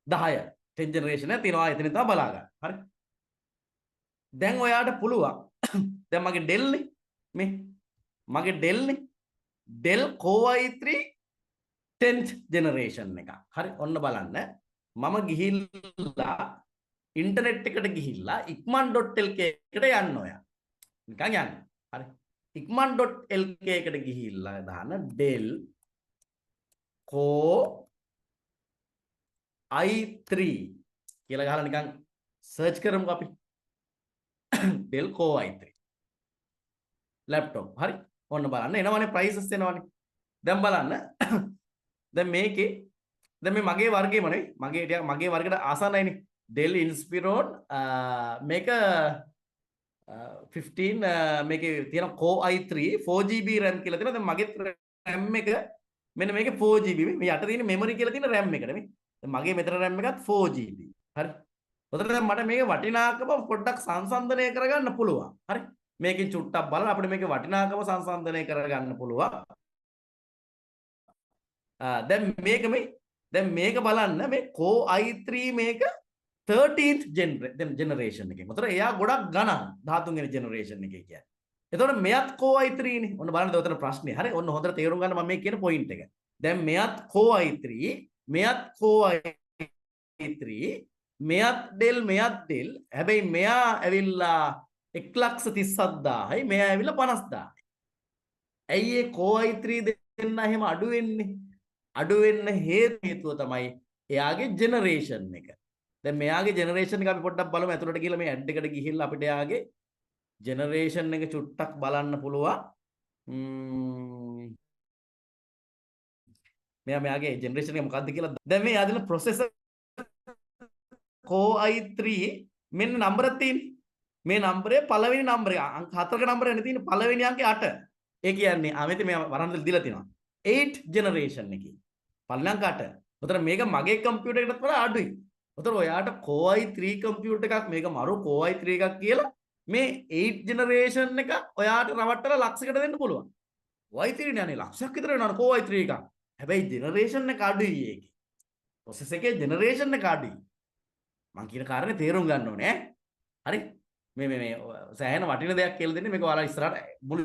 10 10th generation එක තියෙනවා. එතන තමයි බලා ගන්න. හරි. දැන් ඔයාට පුළුවන් දැන් මගේ Dell නේ මේ මගේ Dell නේ Dell Core i3 10th generation එකක්. හරි. ඔන්න බලන්න. මම ගිහිල්ලා ඉන්ටර්නෙට් එකට ගිහිල්ලා ikman.lk එකට යන්න ඔයා. නිකන් යන්න. හරි. ikman.lk එකට ගිහිල්ලා දාන්න Dell Core i3 කියලා ගහලා නිකන් සර්ච් කරමුකෝ අපි. Dell Core i3 laptop. හරි. ඔන්න බලන්න එනවනේ prices එනවනේ. දැන් බලන්න. දැන් මේකේ දැන් මේ මගේ වර්ගයම නේ මගේ වර්ගයට ආසන්නයිනේ Dell Inspiron මේක 15 මේකේ තියෙන Core i3 4GB RAM කියලා තියෙනවා. දැන් මගේ RAM එක මෙන්න මේකේ 4GB මේ යට තියෙන මෙමරි කියලා තියෙන RAM එකට මේ. දැන් මගේ මෙතන RAM එකත් 4GB. හරි. උතන දැන් මට මේකේ වටිනාකම පොඩ්ඩක් සංසන්දනය කරගන්න පුළුවන්. හරි. මේකෙන් චුට්ටක් බලලා අපිට මේකේ වටිනාකම සංසන්දනය කරගන්න පුළුවන්. දැන් මේක බලන්න මේ Core i3 මේක 13th generation එකේ. මොතර එයා ගොඩක් ගණන් 13 වෙනි generation එකේ කියන්නේ. එතකොට මෙයත් Core i3 නේ. ඔන්න බලන්න ඔතන ප්‍රශ්නේ. හරි. ඔන්න හොඳට තේරුම් ගන්න මම මේ කියන point එක. දැන් මෙයත් Core i3, මෙයත් Core i3, මෙයත් Dell, හැබැයි මෙයා ඇවිල්ලා 1,37,000යි, මෙයා ඇවිල්ලා 50,000යි. ඇයි ඒ Core i3 දෙන්න එහෙම අඩු වෙන්නේ? අඩු වෙන්න හේතුව තමයි එයාගේ generation එක. දැන් මෙයාගේ generation එක අපි පොඩ්ඩක් බලමු. ඇතුළට ගිහලා මේ ඇඩ් එකට ගිහිල්ලා අපිට එයාගේ generation එක චුට්ටක් බලන්න පුළුවන්. මෙයාගේ generation එක මොකක්ද කියලා. දැන් මේ යාදින processor Core i3 මෙන්න නම්බරයක් තියෙන්නේ. මේ නම්බරේ පළවෙනි නම්බරේ අංක 4ක නම්බරේ නේ තියෙන්නේ. පළවෙනි අංකේ 8. ඒ කියන්නේ මෙතන මේ වරන්දල දීලා තියෙනවා. 8 generation එකේ. පළවෙනි අංක 8. උතන මේක මගේ කම්පියුටර් එකටත් වඩා අඩුයි. උතන ඔයාට Core i3 කම්පියුටර් එකක් මේක මරු Core i3 එකක් කියලා මේ 8 generation එක ඔයාට රවට්ටලා ලක්ෂයකට දෙන්න පුළුවන්. i3 නේ ලක්ෂයක් විතර වෙනවා Core i3 එකක්. හැබැයි generation එක අඩුයි ඒකේ. process එකේ generation එක අඩුයි. මම කියන කාරණේ තේරුම් ගන්න ඕනේ ඈ. හරි? මේ සෑහෙන වටින දෙයක් කියලා දෙන්නේ මේක ඔයාලා ඉස්සරහට මුළු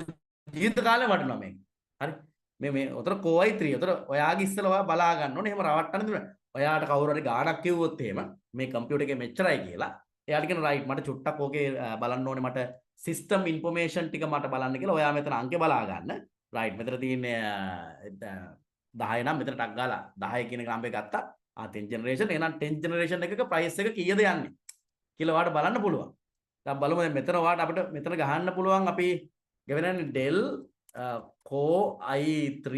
ජීවිත කාලෙම වටිනවා මේක. හරි? මේ උතර Core i3 උතර ඔයාගේ ඉස්සෙල්ලා ඔයා බලා ගන්න ඕනේ. එහෙම රවට්ටන්න දුන්න. ඔයාට කවුරු හරි ගාණක් කිව්වොත් එහෙම මේ කම්පියුටර් එකේ මෙච්චරයි කියලා එයාට කියන රයිට් මට චුට්ටක් ඕකේ බලන්න ඕනේ මට සිස්ටම් ඉන්ෆර්මේෂන් ටික මට බලන්න කියලා ඔයා මෙතන අංකේ බලා ගන්න. රයිට් මෙතන තියෙන්නේ 10 නම් මෙතන ටක් ගාලා 10 කියන නම්බරේ ගත්තා. 10 generation එහෙනම් 10 generation එකක price එක කීයද යන්නේ කියලා ඔයාට බලන්න පුළුවන්. දැන් බලමු දැන් මෙතන ඔයාට අපිට මෙතන ගහන්න පුළුවන් අපි ගෙවනන්නේ Dell Core i3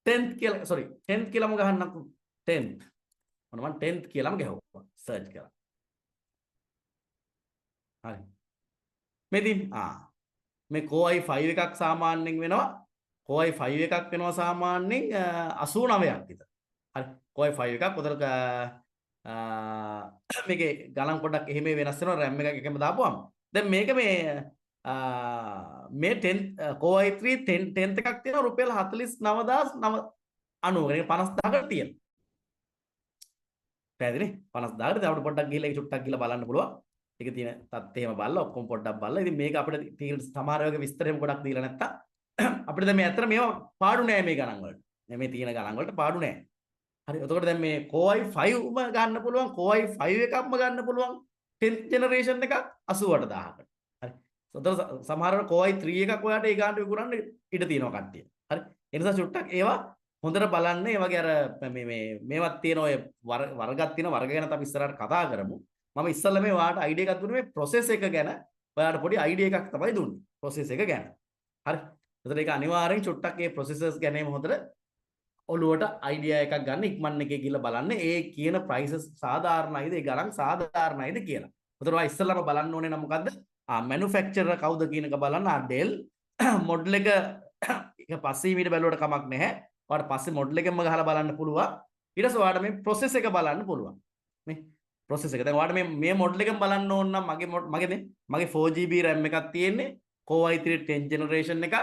10th කියලා sorry 10th කියලාම ගහන්නකෝ 10th මොන මම 10th කියලාම ගහුවා search කරලා හරි මෙදින් මේ Core i5 එකක් සාමාන්‍යයෙන් වෙනවා Core i5 එකක් වෙනවා සාමාන්‍යයෙන් 89ක් විතර හරි Core i5 එකක් උදලක මේකේ ගණන් පොඩ්ඩක් එහෙම වෙනස් වෙනවා RAM එකක් එකම දාපුවම දැන් මේක මේ 10th Core i3 10th එකක් තියෙනවා රුපියල් 49990 50000කට තියෙනවා. පැහැදිලි 50000කට අපිට පොඩ්ඩක් ගිහලා ඒක චුට්ටක් ගිහලා බලන්න පුළුවන්. ඒක තියෙන තත් එහෙම බලලා ඔක්කොම පොඩ්ඩක් බලලා ඉතින් මේක අපිට තියෙන සමහර වගේ විස්තරෙම ගොඩක් දීලා නැත්තම් අපිට දැන් මේ ඇත්තට මේවා පාඩු නෑ මේ ගණන් වලට. මේ තියෙන ගණන් වලට පාඩු නෑ. හරි එතකොට දැන් මේ Core i5ම ගන්න පුළුවන් Core i5 එකක්ම ගන්න පුළුවන් 10th generation එකක් 88000කට. හරි. සතර සමහර Core i3 එකක් ඔයාලට ඒ ගානට විකුණන්න ඉඩ තියෙනවා කට්ටිය. හරි. ඒ නිසා චුට්ටක් ඒවා හොඳට බලන්න. ඒ වගේ අර මේවත් තියෙන ඔය වර්ගයක් තියෙන වර්ග ගැන අපි ඉස්සරහට කතා කරමු. මම ඉස්සල්ලා මේ ඔයාලට අයිඩියා එකක් දුන්නේ මේ process එක ගැන. ඔයාලට පොඩි අයිඩියා එකක් තමයි දුන්නේ. process එක ගැන. හරි. එතකොට ඒක අනිවාර්යෙන් චුට්ටක් මේ processors ගැනීම හොඳට ඔළුවට අයිඩියා එකක් ගන්න ඉක්මන් එකේ ගිහලා බලන්න ඒ කියන prices සාධාරණයිද ඒ ගණන් සාධාරණයිද කියලා. එතකොට ඔයා ඉස්සල්ලාම බලන්න ඕනේ නම් මොකද්ද? manufacturer කවුද කියන එක බලන්න. Dell model එක පස්සේ මීට බැලුවට කමක් නැහැ. ඔයාලට පස්සේ model එකෙන්ම ගහලා බලන්න පුළුවන්. ඊට පස්සේ ඔයාලට මේ process එක බලන්න පුළුවන්. මේ process එක. දැන් ඔයාලට මේ model එකෙන් බලන්න ඕන නම් මගේ 4GB RAM එකක් තියෙන්නේ. Core i3 10th generation එකක්.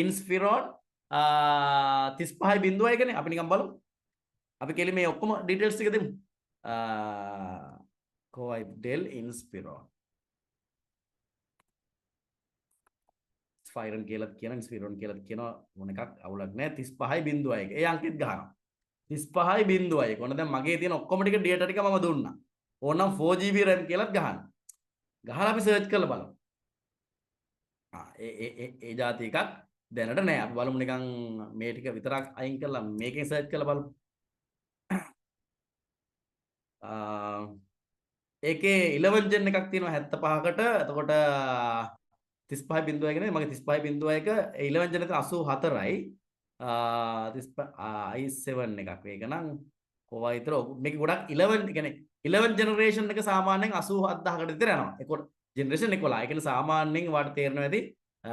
Inspiron 35.1 නේ. අපි නිකන් බලමු. අපි කෙලි මේ ඔක්කොම details ටික දෙමු. Core i Dell Inspiron Inspiron කියලා කියන Inspiron කියලා කියන මොන එකක් අවුලක් නැහැ 35.1 ඒ අංකෙත් ගහනවා 35.1 ඔන්න දැන් මගේ තියෙන ඔක්කොම ටික data ටික මම දුන්නා ඕනනම් 4GB RAM කියලාත් ගහන්න ගහලා අපි search කරලා බලමු ඒ જાති එකක් දැනට නෑ අපි බලමු නිකන් මේ ටික විතරක් අයින් කරලා මේකෙන් search කරලා බලමු ඒකේ 11 gen එකක් තියෙනවා 75කට එතකොට 35.1 නේ මගේ 35.1 11 gen එක 84යි 35 i7 එකක් මේක නම් කොහොමද විතර මේක ගොඩක් 11 කියන්නේ 11 generation එක සාමාන්‍යයෙන් 87000කට විතර යනවා ඒක generation 11 ඒ කියන්නේ සාමාන්‍යයෙන් වාට තේරෙනවා ඇති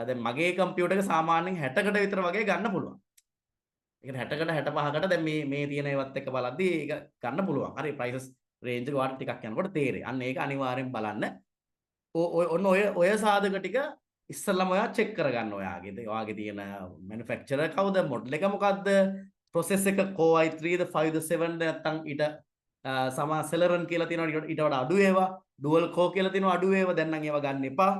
දැන් මගේ කම්පියුටර් එක සාමාන්‍යයෙන් 60කට විතර වගේ ගන්න පුළුවන්. ඒ කියන්නේ 60කට 65කට දැන් මේ තියෙන ඒවත් එක්ක බලද්දී ඒක ගන්න පුළුවන්. හරි ප්‍රයිසස් රේන්ජ් එක වාට ටිකක් යනකොට තේරෙයි. අන්න ඒක අනිවාර්යෙන් බලන්න. ඔන්න ඔය සාධක ටික ඉස්සල්ලාම ඔයා චෙක් කරගන්න ඔයාගේ තියෙන මැනුෆැක්චරර් කවුද, මොඩල් එක මොකද්ද, ප්‍රොසෙස් එක Core i3ද 5ද 7ද නැත්නම් ඊට සමා සෙලරන් කියලා තියෙනවා ඊට වඩා අඩු ඒවා, ඩුවල් කෝ කියලා තියෙනවා අඩු ඒවා. දැන් නම් ඒවා ගන්න එපා.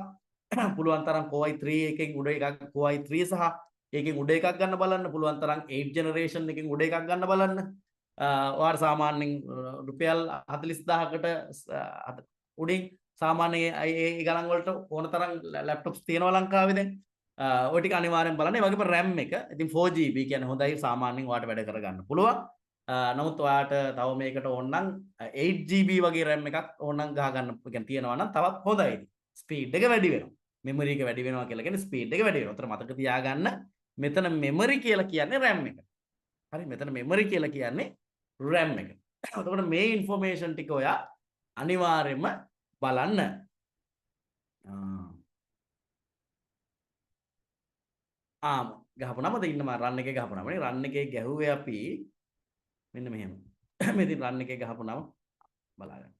පුළුවන් තරම් Core i3 එකෙන් උඩ එකක් Core i3 සහ ඒකෙන් උඩ එකක් ගන්න බලන්න. පුළුවන් තරම් 8 ජෙනරේෂන් එකෙන් උඩ එකක් ගන්න බලන්න. ඔයාලා සාමාන්‍යයෙන් රුපියල් 40000කට උඩින් සාමාන්‍ය ඒ ගණන් වලට ඕන තරම් ලැප්ටොප්ස් තියෙනවා ලංකාවේ දැන්. ඔය ටික අනිවාර්යෙන් බලන්න. ඒ වගේම RAM එක. ඉතින් 4GB කියන්නේ හොඳයි සාමාන්‍යයෙන් ඔයාලට වැඩ කරගන්න පුළුවන්. නමුත් ඔයාට තව මේකට ඕන නම් 8GB වගේ RAM එකක් ඕන නම් ගහ ගන්න කියන්නේ තියෙනවා නම් තවත් හොඳයි. ස්පීඩ් එක වැඩි වෙනවා. මෙමරි එක වැඩි වෙනවා කියලා කියන්නේ ස්පීඩ් එක වැඩි වෙනවා. උතර මතක තියාගන්න මෙතන මෙමරි කියලා කියන්නේ RAM එක. හරි මෙතන මෙමරි කියලා කියන්නේ RAM එක. එතකොට මේ ইনফরমේෂන් ටික ඔයා අනිවාර්යයෙන්ම බලන්න. ගහපුනම ඉන්න මම රන් එකේ ගහපුනම නේ රන් එකේ ගැහුවේ අපි මෙන්න මෙහෙම. මේ ඉතින් රන් එකේ ගහපුනම බලාගන්න.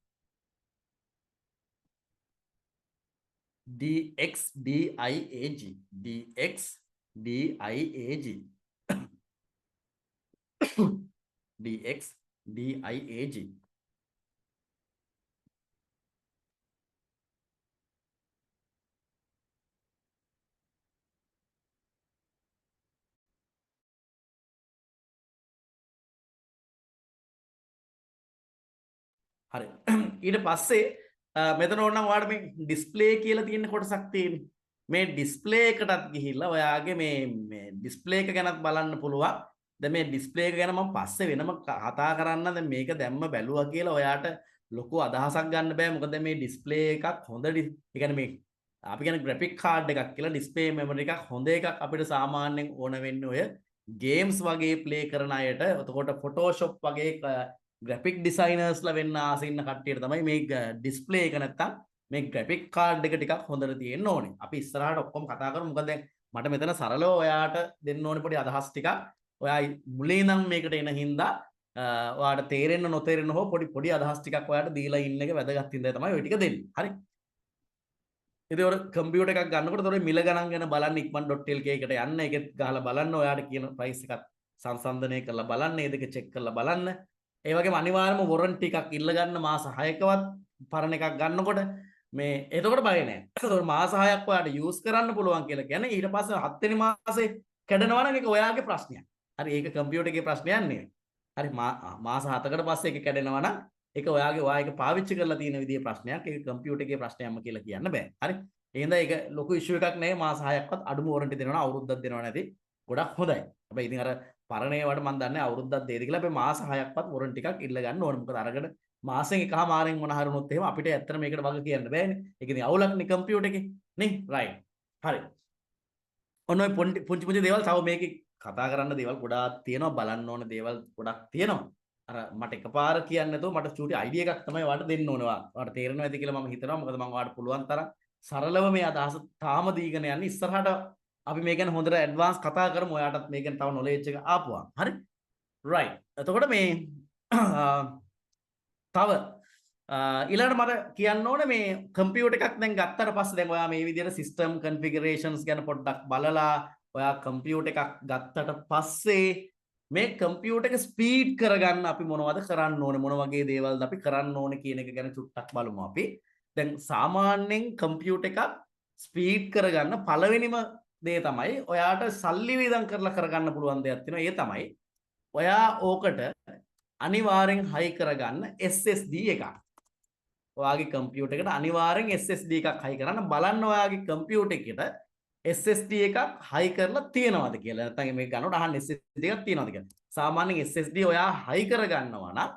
DXDIAG DXDIAG DXDIAG හරි ඊට පස්සේ මෙතන ඕනනම් ඔයාලට මේ ඩිස්ප්ලේ කියලා තියෙන කොටසක් තියෙන්නේ. මේ ඩිස්ප්ලේ එකටත් ගිහිල්ලා ඔයාගේ මේ ඩිස්ප්ලේ එක ගැනත් බලන්න පුළුවන්. දැන් මේ ඩිස්ප්ලේ එක ගැන මම පස්සේ වෙනම කතා කරන්න. දැන් මේක දැම්ම බැලුවා කියලා ඔයාට ලොකු අදහසක් ගන්න බෑ. මොකද මේ ඩිස්ප්ලේ එකක් හොඳ ඒ කියන්නේ මේ අපි කියන්නේ ග්‍රැෆික් කාඩ් එකක් කියලා ඩිස්ප්ලේ මෙමරි එකක් හොඳ එකක් අපිට සාමාන්‍යයෙන් ඕන වෙන්නේ ඔය ගේම්ස් වගේ ප්ලේ කරන අයට. එතකොට ෆොටෝෂොප් වගේ ග්‍රැෆික් ඩිසයිනර්ස්ලා වෙන්න ආස ඉන්න කට්ටියට තමයි මේ ඩිස්ප්ලේ එක නැත්තම් මේ ග්‍රැෆික් කාඩ් එක ටිකක් හොඳට තියෙන්න ඕනේ. අපි ඉස්සරහට ඔක්කොම කතා කරමු. මොකද දැන් මට මෙතන සරලව ඔයාට දෙන්න ඕනේ පොඩි අදහස් ටිකක්. ඔයා මුලින් ඉඳන් මේකට එන හින්දා ඔයාට තේරෙන්න නොතේරෙන්න හෝ පොඩි අදහස් ටිකක් ඔයාට දීලා ඉන්න එක වැදගත් හින්දා තමයි ඔය ටික දෙන්නේ. හරි. ඉතින් ඔය කම්පියුටර් එකක් ගන්නකොට ඔය මිල ගණන් ගැන බලන්න ikman.lk එකට යන්න. ඒකෙත් ගහලා බලන්න ඔයාට කියන ප්‍රයිස් එකත් සංසන්දනය කරලා බලන්න. ඒ දෙක චෙක් කරලා බලන්න. ඒ වගේම අනිවාර්යයෙන්ම වොරන්ටි එකක් ඉල්ල ගන්න මාස 6කවත් පරණ එකක් ගන්නකොට මේ එතකොට බය නැහැ. ඒතකොට මාස 6ක් ඔයාට යූස් කරන්න පුළුවන් කියලා කියන්නේ ඊට පස්සේ 7 වෙනි මාසේ කැඩෙනවා නම් ඒක ඔයාගේ ප්‍රශ්නයක්. හරි ඒක කම්පියුටර් එකේ ප්‍රශ්නයක් නෙවෙයි. හරි මාස 7කට පස්සේ ඒක කැඩෙනවා නම් ඒක ඔයා ඒක පාවිච්චි කරලා තියෙන විදිහේ ප්‍රශ්නයක්. ඒක කම්පියුටර් එකේ ප්‍රශ්නයක්ම කියලා කියන්න බෑ. හරි. එහෙනම් ඒක ලොකු ඉෂුව එකක් නෙවෙයි. මාස 6ක්වත් අඩුම වොරන්ටි දෙනවා නම් අවුරුද්දක් දෙනවා නැති ගොඩක් හොඳයි. හැබැයි ඉතින් අර පරණ ඒවාට මම දන්නේ අවුරුද්දක් දෙයිද කියලා. අපි මාස 6ක්වත් වොරන්ටි එකක් ඉල්ල ගන්න ඕනේ. මොකද අරගෙන මාසෙන් එකමාරෙන් මොන හරි වුණොත් එහෙම අපිට ඇත්තට මේකට වග කියන්න බෑනේ. ඒක ඉතින් අවුලක්නේ කම්පියුටර් එකේ නේ. රයිට්. හරි. ඔන්න ඔය පුංචි දේවල් තව මේකේ කතා කරන්න දේවල් ගොඩාක් තියෙනවා. බලන්න ඕන දේවල් ගොඩක් තියෙනවා. අර මට එකපාර කියන්න නැතුව මට චූටි අයිඩියා එකක් තමයි ඔයාලට දෙන්න ඕනේ. ඔයාලට තේරෙනවා ඇති කියලා මම හිතනවා. මොකද මම ඔයාලට පුළුවන් තරම් සරලව මේ අදහස තාම දීගෙන යන්නේ. ඉස්සරහට අපි මේ ගැන හොඳට ඇඩ්වාන්ස් කතා කරමු. ඔයාටත් මේ ගැන තව නොලෙජ් එක ආපුවා. හරි. රයිට්. එතකොට මේ තව ඊළඟට මට කියන්න ඕනේ මේ කම්පියුටර් එකක් දැන් ගත්තට පස්සේ දැන් ඔයා මේ විදිහට සිස්ටම් කන්ෆිගරේෂන්ස් ගැන පොඩ්ඩක් බලලා ඔයා කම්පියුටර් එකක් ගත්තට පස්සේ මේ කම්පියුටර් එක ස්පීඩ් කරගන්න අපි මොනවද කරන්න ඕනේ, මොන වගේ දේවල්ද අපි කරන්න ඕනේ කියන එක ගැන චුට්ටක් බලමු අපි. දැන් සාමාන්‍යයෙන් කම්පියුටර් එකක් ස්පීඩ් කරගන්න පළවෙනිම දේ තමයි ඔයාට සල්ලි වියදම් කරලා කරගන්න පුළුවන් දෙයක් තියෙනවා. ඒ තමයි ඔයා ඕකට අනිවාර්යෙන් හයි කරගන්න SSD එකක්. ඔයාගේ කම්පියුටර් එකට අනිවාර්යෙන් SSD එකක් හයි කරන්න බලන්න. ඔයාගේ කම්පියුටර් එකට SSD එකක් හයි කරලා තියෙනවද කියලා. නැත්නම් මේක ගන්නකොට අහන්න SSD එකක් තියෙනවද කියලා. සාමාන්‍යයෙන් SSD ඔයා හයි කරගන්නවා නම්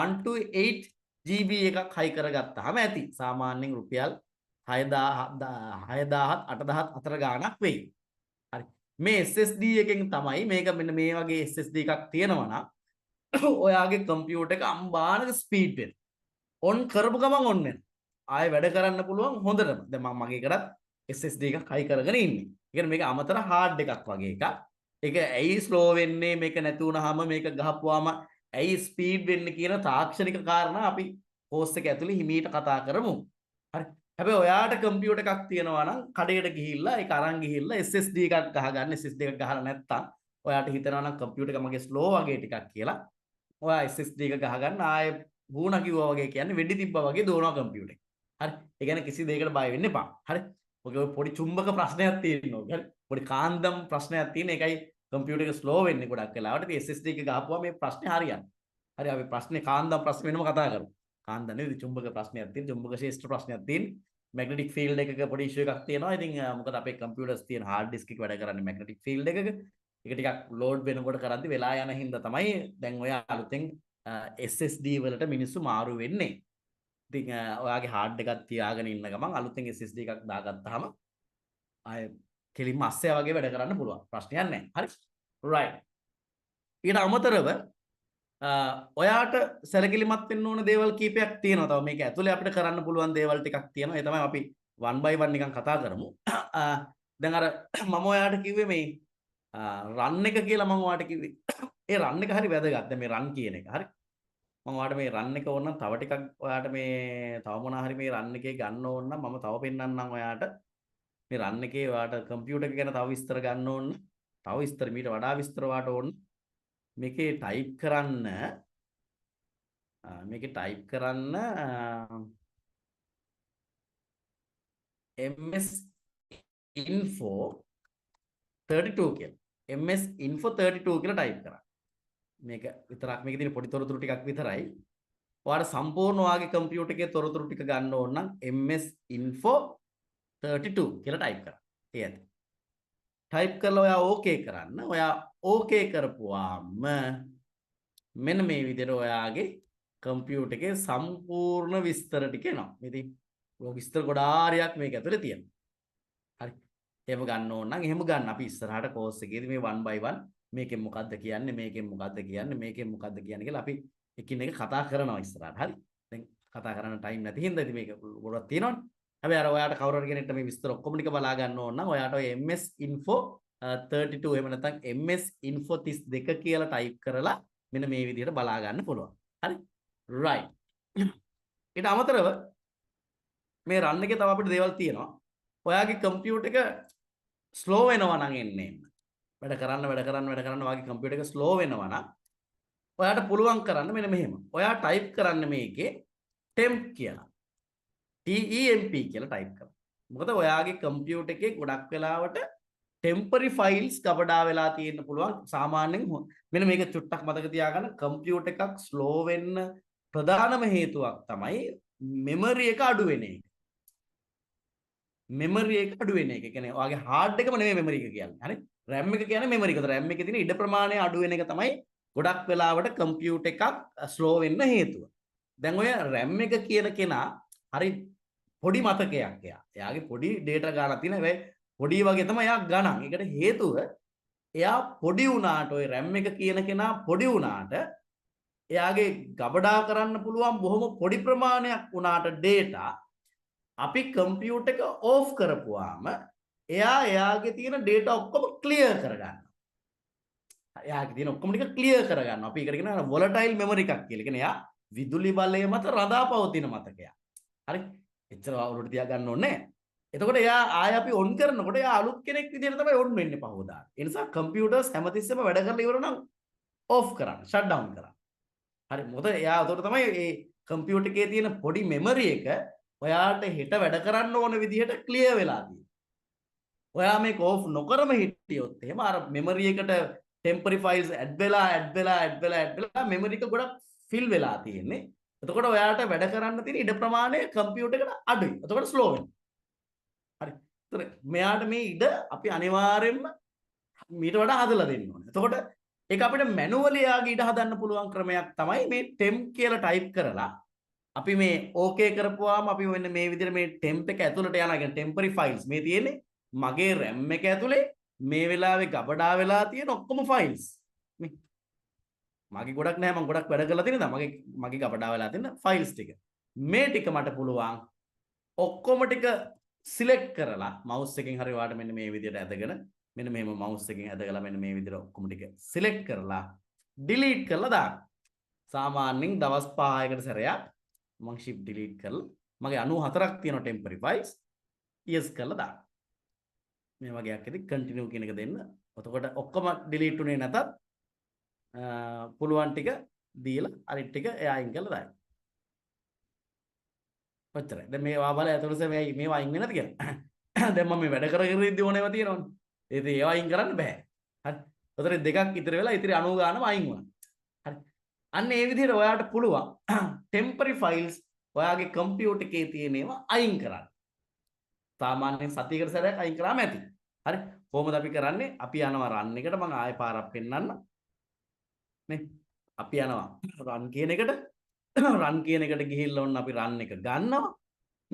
1 to 8 GB එකක් හයි කරගත්තාම ඇති. සාමාන්‍යයෙන් රුපියල් 6000 6000 8000 අතර ගාණක් වෙයි. හරි. මේ SSD එකෙන් තමයි මේක මෙන්න මේ වගේ SSD එකක් තියෙනවා නම් ඔයාගේ කම්පියුටර් එක අම්බානක ස්පීඩ් වෙන. ඔන් කරපු ගමන් ඔන්න වෙන. ආයෙ වැඩ කරන්න පුළුවන් හොඳටම. දැන් මම මගේ එකටත් SSD එකක් හයි කරගෙන ඉන්නේ. ඒ කියන්නේ මේක අමතර hard එකක් වගේ එකක්. ඒක ඇයි slow වෙන්නේ මේක නැති වුනහම මේක ගහපුවාම ඇයි ස්පීඩ් වෙන්නේ කියන තාක්ෂණික කාරණා අපි කෝස් එක ඇතුලේ හිමීට කතා කරමු. හරි. හැබැයි ඔයාට කම්පියුටර් එකක් තියෙනවා නම් කඩේට ගිහිල්ලා ඒක අරන් ගිහිල්ලා SSD එකක් ගහගන්න. SSD එකක් ගහලා නැත්තම් ඔයාට හිතෙනවා නම් කම්පියුටර් එක මගේ ස්ලෝ වගේ ටිකක් කියලා. ඔයා SSD එක ගහගන්න ආයේ වුණා කිව්වා වගේ කියන්නේ වෙඩි තිබ්බා වගේ දුවනවා කම්පියුටර් එක. හරි. ඒ කියන්නේ කිසි දෙයකට බය වෙන්න එපා. හරි. ඔගේ පොඩි චුම්බක ප්‍රශ්නයක් තියෙනවා. හරි. පොඩි කාන්දම් ප්‍රශ්නයක් තියෙන එකයි කම්පියුටර් එක ස්ලෝ වෙන්නේ ගොඩක් වෙලාවට. ඉතින් SSD එක ගහපුවා මේ ප්‍රශ්නේ හරියන්නේ. හරි අපි ප්‍රශ්නේ කාන්දම් ප්‍රශ්න වෙනම කතා කරමු. කාන්දම් නෙවෙයි චුම්බක ප්‍රශ්නයක් තියෙන. චුම්බක ශේෂ්ත්‍ර ප්‍රශ්නයක් තියෙන. මැග්නටික් ෆීල්ඩ් එකක පොඩි ඉෂුව එකක් තියෙනවා. ඉතින් මොකද අපේ කම්පියුටර්ස් තියෙන හાર્ඩ් ඩිස්ක් එක වැඩ කරන්නේ මැග්නටික් ෆීල්ඩ් එකක. ඒක ටිකක් ලෝඩ් වෙනකොට කරද්දි වෙලා යන හින්දා තමයි දැන් ඔය අලුතෙන් SSD වලට මිනිස්සු මාරු වෙන්නේ. ඉතින් ඔයාගේ හાર્ඩ් එකක් තියාගෙන ඉන්න ගමන් අලුතෙන් SSD එකක් දාගත්තාම ආය කෙලින්ම අස්සය වගේ වැඩ කරන්න පුළුවන්. ප්‍රශ්නයක් නැහැ. හරි. right. ඊට අමතරව ඔයාට සැලකිලිමත් වෙන්න ඕන දේවල් කීපයක් තියෙනවා. තව මේක ඇතුලේ අපිට කරන්න පුළුවන් දේවල් ටිකක් තියෙනවා. ඒ තමයි අපි one by one නිකන් කතා කරමු. දැන් අර මම ඔයාට කිව්වේ මේ රන් එක කියලා මම ඔයාට කිව්වේ. ඒ රන් එක හරි වැදගත්. දැන් මේ රන් කියන එක. හරි. මම ඔයාට මේ රන් එක ඕන නම් තව ටිකක් ඔයාට මේ තව මොනවා හරි මේ රන් එකේ ගන්න ඕන නම් මම තව පෙන්නන්නම් ඔයාට. මේ රන් එකේ ඔයාට කම්පියුටර් එක ගැන තව විස්තර ගන්න ඕන. තව විස්තර මීට වඩා විස්තර ඔයාට ඕන. මේකේ ටයිප් කරන්න ms info 32 කියලා. ms info 32 කියලා ටයිප් කරා. මේක විතරක් මේකේ තියෙන පොඩි තොරතුරු ටිකක් විතරයි. ඔයාලා සම්පූර්ණ ඔයාගේ කම්පියුටර් එකේ තොරතුරු ටික ගන්න ඕන නම් ms info 32 කියලා ටයිප් කරා. ඒ ඇති. ටයිප් කරලා ඔයා ඕකේ කරන්න. ඔයා ඕකේ කරපුවාම මෙන්න මේ විදිහට ඔයාගේ කම්පියුටර් එකේ සම්පූර්ණ විස්තර ටික එනවා. ඉතින් ඔය විස්තර ගොඩාරියක් මේක ඇතුලේ තියෙනවා. හරි. එහෙම ගන්න ඕන නම් එහෙම ගන්න. අපි ඉස්සරහට කෝස් එකේදී මේ one by one මේකෙන් මොකද්ද කියන්නේ මේකෙන් මොකද්ද කියන්නේ කියලා අපි එකින් එක කතා කරනවා ඉස්සරහට. හරි. දැන් කතා කරන්න ටයිම් නැති හින්දා ඉතින් මේක ගොඩක් තියෙනවනේ. හැබැයි අර ඔයාට කවුරු හරි කෙනෙක්ට මේ විස්තර ඔක්කොම ටික බලා ගන්න ඕන නම් ඔයාට ඔය ms info 32 එහෙම නැත්නම් ms info 32 කියලා ටයිප් කරලා මෙන්න මේ විදිහට බලා ගන්න පුළුවන්. හරි. right. ඊට අමතරව මේ රන් එකේ තව අපිට දේවල් තියෙනවා. ඔයාගේ කම්පියුටර් එක ස්ලෝ වෙනවා නම් එන්නේ. වැඩ කරන්න ඔයාගේ කම්පියුටර් එක ස්ලෝ වෙනවා නම් ඔයාට පුළුවන් කරන්න මෙන්න මෙහෙම. ඔයා ටයිප් කරන්න මේකේ temp කියලා. TEMP කියලා ටයිප් කරන්න. මොකද ඔයාගේ කම්පියුටර් එකේ ගොඩක් වෙලාවට temporary files ගබඩා වෙලා තියෙන්න පුළුවන්. සාමාන්‍යයෙන් මෙන්න මේක චුට්ටක් මතක තියාගන්න. කම්පියුටර් එකක් ස්ලෝ වෙන්න ප්‍රධානම හේතුවක් තමයි memory එක අඩු වෙන එක. memory එක අඩු වෙන එක. ඒ කියන්නේ ඔයාගේ hard එකම නෙමෙයි memory එක කියන්නේ. හරි? RAM එක කියන්නේ memory එක. RAM එකේ තියෙන ඉඩ ප්‍රමාණය අඩු වෙන එක තමයි ගොඩක් වෙලාවට කම්පියුටර් එකක් ස්ලෝ වෙන්න හේතුව. දැන් ඔය RAM එක කියන කෙනා හරි පොඩි මතකයක් එයා. එයාගේ පොඩි data ගානක් තියෙන හැබැයි පොඩි වගේ තමයි එයා ගණන්. ඒකට හේතුව එයා පොඩි වුණාට ඔය RAM එක කියන කෙනා පොඩි වුණාට එයාගේ ගබඩා කරන්න පුළුවන් බොහොම පොඩි ප්‍රමාණයක් වුණාට data අපි කම්පියුටර් එක ඕෆ් කරපුවාම එයාගේ තියෙන data ඔක්කොම clear කරගන්නවා. එයාගේ තියෙන ඔක්කොම ටික clear කරගන්නවා. අපි ඒකට කියනවා volatile memory එකක් කියලා. කියන්නේ එයා විදුලි බලය මත රඳාපවතින මතකයක්. හරි? එච්චර අවුලට තියාගන්න ඕනේ නැහැ. එතකොට එයා ආය අපි ඔන් කරනකොට එයා අලුත් කෙනෙක් විදිහට තමයි ඔන් වෙන්නේ පහවදා. ඒ නිසා කම්පියුටර්ස් හැමතිස්සෙම වැඩ කරලා ඉවර නම් ඕෆ් කරන්න, ෂට් ඩවුන් කරන්න. හරි මොකද එයා උඩට තමයි මේ කම්පියුටර් එකේ තියෙන පොඩි මෙමරි එක ඔයාට හෙට වැඩ කරන්න ඕන විදිහට ක්ලියර් වෙලා තියෙනවා. ඔයා මේක ඕෆ් නොකරම හිටියොත් එහෙම අර මෙමරි එකට temporary files add වෙලා මෙමරි එක ගොඩක් fill වෙලා තියෙන්නේ. එතකොට ඔයාට වැඩ කරන්න තියෙන ඉඩ ප්‍රමාණය කම්පියුටර් එකට අඩුයි. එතකොට ස්ලෝ වෙනවා. හරි. ඒතර මෙයාට මේ ඉඩ අපි අනිවාර්යයෙන්ම මීට වඩා හදලා දෙන්න ඕනේ. එතකොට ඒක අපිට මැනුවලි යාගේ ඉඩ හදන්න පුළුවන් ක්‍රමයක් තමයි මේ temp කියලා ටයිප් කරලා අපි මේ ඕකේ කරපුවාම අපි මෙන්න මේ විදිහට මේ temp එක ඇතුළට යනවා. කියන්නේ temporary files මේ තියෙන්නේ මගේ RAM එක ඇතුලේ මේ වෙලාවේ ගබඩා වෙලා තියෙන ඔක්කොම files. මේ මගේ ගොඩක් නැහැ මම ගොඩක් වැඩ කරලා තියෙන දා මගේ ගබඩා වෙලා තියෙන files ටික. මේ ටික මට පුළුවන් ඔක්කොම ටික සිලෙක්ට් කරලා මවුස් එකෙන් හරි ඔයාලට මෙන්න මේ විදිහට ඇදගෙන මෙන්න මෙහෙම මවුස් එකෙන් ඇදගලා මෙන්න මේ විදිහට ඔක්කොම ටික සිලෙක්ට් කරලා ඩිලීට් කරලා දාන්න. සාමාන්‍යයෙන් දවස් 5කට සැරයක් මම shift delete කරලා මගේ 94ක් තියෙනවා temporary files yes කරලා දාන්න. මේ වගේක් ඇති continue කියන එක දෙන්න. එතකොට ඔක්කොම delete උනේ නැතත් පුළුවන් ටික දීලා අනිත් ටික එයායින් කරලා දාන්න. ඔච්චරයි. දැන් මේ වාබල ඇතුළත මේවා අයින් වෙනද කියලා. දැන් මම මේ වැඩ කරගෙන ඉද්දි ඕනේවා තියෙනවනේ. ඉතින් ඒවා අයින් කරන්න බෑ. හරි. උතර දෙකක් ඉතිරි වෙලා ඉතිරි 90 ගානම අයින් වුණා. හරි. අන්න ඒ විදිහට ඔයාලට පුළුවන් temporary files ඔයාගේ කම්පියුටර් එකේ තියෙන ඒවා අයින් කරන්න. සාමාන්‍යයෙන් සතියකට සැරයක් අයින් කරාම ඇති. හරි. කොහොමද අපි කරන්නේ? අපි යනවා run එකට මම ආයෙ පාරක් පෙන්නන්න. නේ. අපි යනවා run කියන එකට run කියන එකට ගිහිල්ලා ඔන්න අපි run එක ගන්නවා.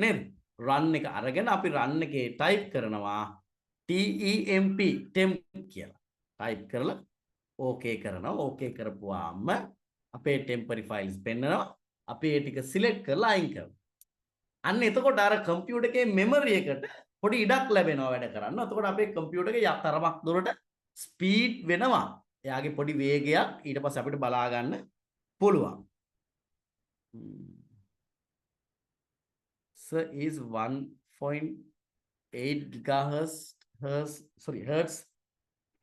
නේද? run එක අරගෙන අපි run එකේ type කරනවා temp temp කියලා. type කරලා okay කරනවා. okay කරපුවාම අපේ temporary files පෙන්නනවා. අපි ඒ ටික select කරලා අයින් කරනවා. අන්න එතකොට අර කම්පියුටර් එකේ memory එකට පොඩි ඉඩක් ලැබෙනවා වැඩ කරන්න. එතකොට අපේ කම්පියුටර් එකේ තරමක් දුරට ස්පීඩ් වෙනවා. එයාගේ පොඩි වේගයක් ඊට පස්සේ අපිට බලා ගන්න පුළුවන්. So is 1.8 gigahertz hertz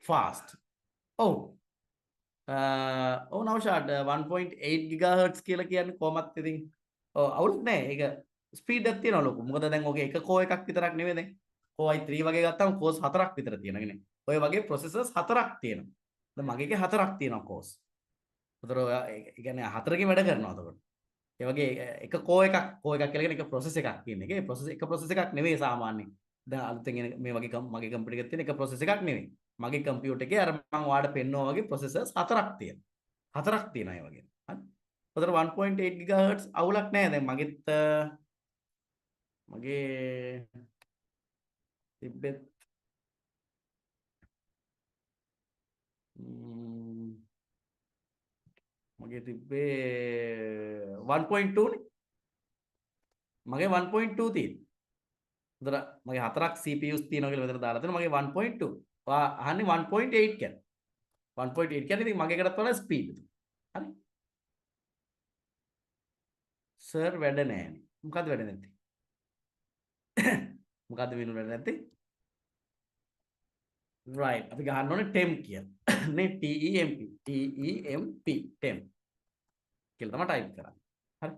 fast. Oh. නවෂාඩ් 1.8 GHz කියලා කියන්නේ කොහොමත් ඉතින් අවුලක් නැහැ. ඒක ස්පීඩ් එකක් තියෙනවා ලොකු. මොකද දැන් ඔගේ එක කෝ එකක් විතරක් නෙවෙයි දැන්. Core i3 වගේ ගත්තාම කෝස් 4ක් විතර තියෙනවා නේ. ඔය වගේ processors 4ක් තියෙනවා. දැන් මගේ එකේ 4ක් තියෙනවා කෝස්. උතර ඔය ඒ කියන්නේ 4කින් වැඩ කරනවා එතකොට. ඒ වගේ එක කෝ එකක් කියලා කියන්නේ එක process එකක් කියන එක. ඒ process එක process එකක් නෙවෙයි සාමාන්‍යයෙන්. දැන් අලුතෙන් එන මේ වගේ මගේ කම්පියුටර් එකේ තියෙන එක process එකක් නෙවෙයි. මගේ කම්පියුටර් එකේ අර මම ඔයාලට පෙන්වුවා වගේ processors 4ක් තියෙනවා. 4ක් තියෙනවා ඒ වගේ. හරි. උතර 1.8 GHz අවුලක් නැහැ. දැන් මගේ තිබ්බෙත් මගේ තිබ්බේ 1.2 නේ. මගේ 1.2 තියෙනවා. උතර මගේ 4ක් CPUs තියෙනවා කියලා මෙතන දාලා තියෙනවා. මගේ 1.2. ඔයා අහන්නේ 1.8 කියන්නේ. 1.8 කියන්නේ ඉතින් මගේ එකටත් වඩා ස්පීඩ්. හරි. සර් වැඩ නැහැ. මොකද්ද වැඩ නැත්තේ? මොකද්ද වෙනු වැඩ නැත්තේ? right. අපි ගහන්න ඕනේ temp කියලා. නේ temp temp කියලා තමයි ටයිප් කරන්නේ. හරි.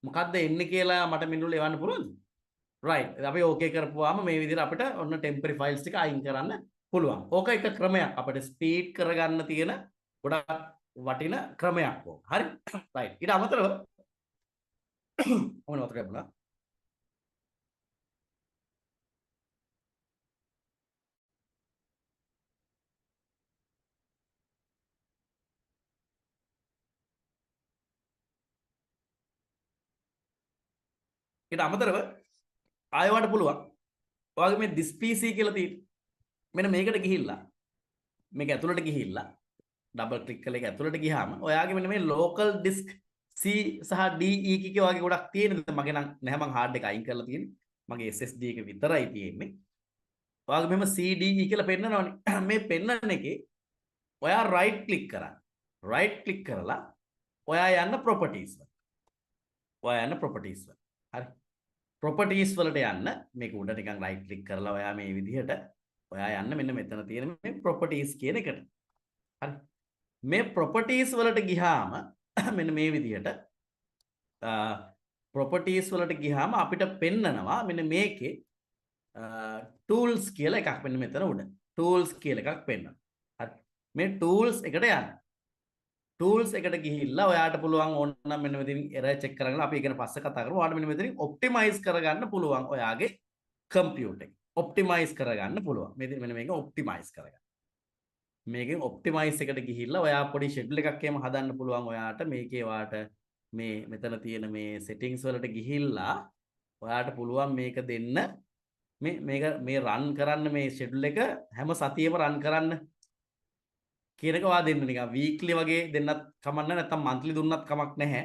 මොකද්ද එන්නේ කියලා මට මිනුල එවන්න පුළුවන්ද? right. අපි okay කරපුවාම මේ විදිහට අපිට ඔන්න temporary files ටික අයින් කරන්න පුළුවන්. ඕක එක ක්‍රමයක් අපිට ස්පීඩ් කරගන්න තියෙන ගොඩක් වටින ක්‍රමයක් ඕක. හරි. right. ඊට අමතරව මොන වතර ලැබුණා? ඊට අමතරව ආයෙවට පුළුවන්. ඔයාගේ මේ this PC කියලා තියෙන. මෙන්න මේකට ගිහිල්ලා මේක ඇතුළට ගිහිල්ලා ඩබල් ක්ලික් කරලා ඒක ඇතුළට ගියාම ඔයාගේ මෙන්න මේ local disk C සහ D E කීකේ වගේ ගොඩක් තියෙනවා. මගේ නම් නැහැ මං hard එක අයින් කරලා තියෙන්නේ. මගේ SSD එක විතරයි තියෙන්නේ. ඔයාගේ මෙහෙම C D E කියලා පෙන්නනවනේ. මේ පෙන්නන එකේ ඔයා right click කරන්න. right click කරලා ඔයා යන්න properties වල. ඔයා යන්න properties වල. හරි. properties වලට යන්න මේක උඩ ටිකක් right click කරලා ඔයා මේ විදිහට ඔයා යන්න මෙන්න මෙතන තියෙන මේ properties කියන එකට. හරි. මේ properties වලට ගියාම මෙන්න මේ විදිහට properties වලට ගියාම අපිට පෙන්නනවා මෙන්න මේකේ tools කියලා එකක් මෙන්න මෙතන උඩ. tools කියලා එකක් පෙන්නනවා. හරි. මේ tools එකට යන්න. tools එකට ගිහිල්ලා ඔයාට පුළුවන් ඕන නම් මෙන්න මෙතනින් error check කරගෙන අපි ඉගෙන පස්සේ කතා කරමු. ඔයාට මෙන්න මෙතනින් optimize කරගන්න පුළුවන් ඔයාගේ computer එක. optimize කරගන්න පුළුවන්. මෙන්න මේක optimize කරගන්න. මේකෙන් optimize එකට ගිහිල්ලා ඔයා පොඩි schedule එකක් එහෙම හදන්න පුළුවන් ඔයාට. මේකේ ඔයාට මේ මෙතන තියෙන මේ settings වලට ගිහිල්ලා ඔයාට පුළුවන් මේක දෙන්න. මේ run කරන්න මේ schedule එක හැම සතියෙම run කරන්න කියන එක ඔයා දෙන්න නිකන් වීක්ලි වගේ දෙන්නත් කමක් නැහැ නැත්නම් මන්ත්ලි දුන්නත් කමක් නැහැ.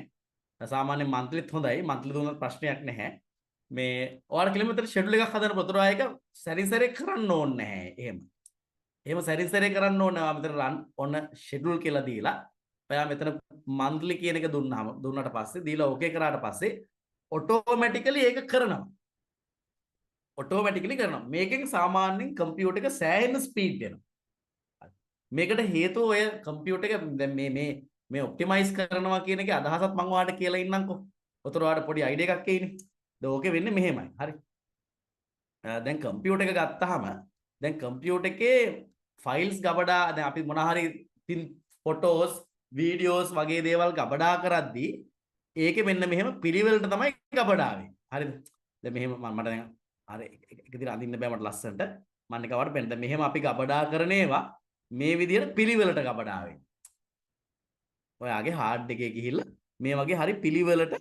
සාමාන්‍යයෙන් මන්ත්ලිත් හොඳයි. මන්ත්ලි දුන්නත් ප්‍රශ්නයක් නැහැ. මේ ඔයාලා කිලෝමීටර් ෂෙඩියුල් එකක් හදනකොට උතර ආයක සැරින් සැරේ කරන්න ඕනේ නැහැ. එහෙම සැරින් සැරේ කරන්න ඕනේ. ඔයා මෙතන රන් ඔන්න ෂෙඩියුල් කියලා දීලා ඔයා මෙතන මන්ත්ලි කියන එක දුන්නාට පස්සේ දීලා ඕකේ කරාට පස්සේ ඔටෝමැටිකලි ඒක කරනවා. ඔටෝමැටිකලි කරනවා. මේකෙන් සාමාන්‍යයෙන් කම්පියුටර් එක සෑහෙන ස්පීඩ් වෙනවා. මේකට හේතුව ඔය කම්පියුටර් එක දැන් මේ ඔප්ටිමයිස් කරනවා කියන එකේ අදහසත් මම ඔයාලට කියලා ඉන්නම්කෝ. උතර ඔයාලට පොඩි අයිඩියා එකක් එයිනේ. දැන් ඕකේ වෙන්නේ මෙහෙමයි. හරි. දැන් කම්පියුටර් එක ගත්තාම දැන් කම්පියුටර් එකේ ෆයිල්ස් ගබඩා දැන් අපි මොනවා හරි ෆොටෝස් වීඩියෝස් වගේ දේවල් ගබඩා කරද්දී ඒකේ මෙන්න මෙහෙම පිළිවෙලට තමයි ගබඩා වෙන්නේ. හරිද? දැන් මෙහෙම මට දැන් අර එක විදිහට අඳින්න බෑ මට ලස්සනට. මම නිකවට පෙන්න. දැන් මෙහෙම අපි ගබඩා කරන ඒවා මේ විදිහට පිළිවෙලට ගබඩා වෙන්නේ. ඔයාගේ හાર્ඩ් එකේ ගිහිල්ලා මේ වගේ හරි පිළිවෙලට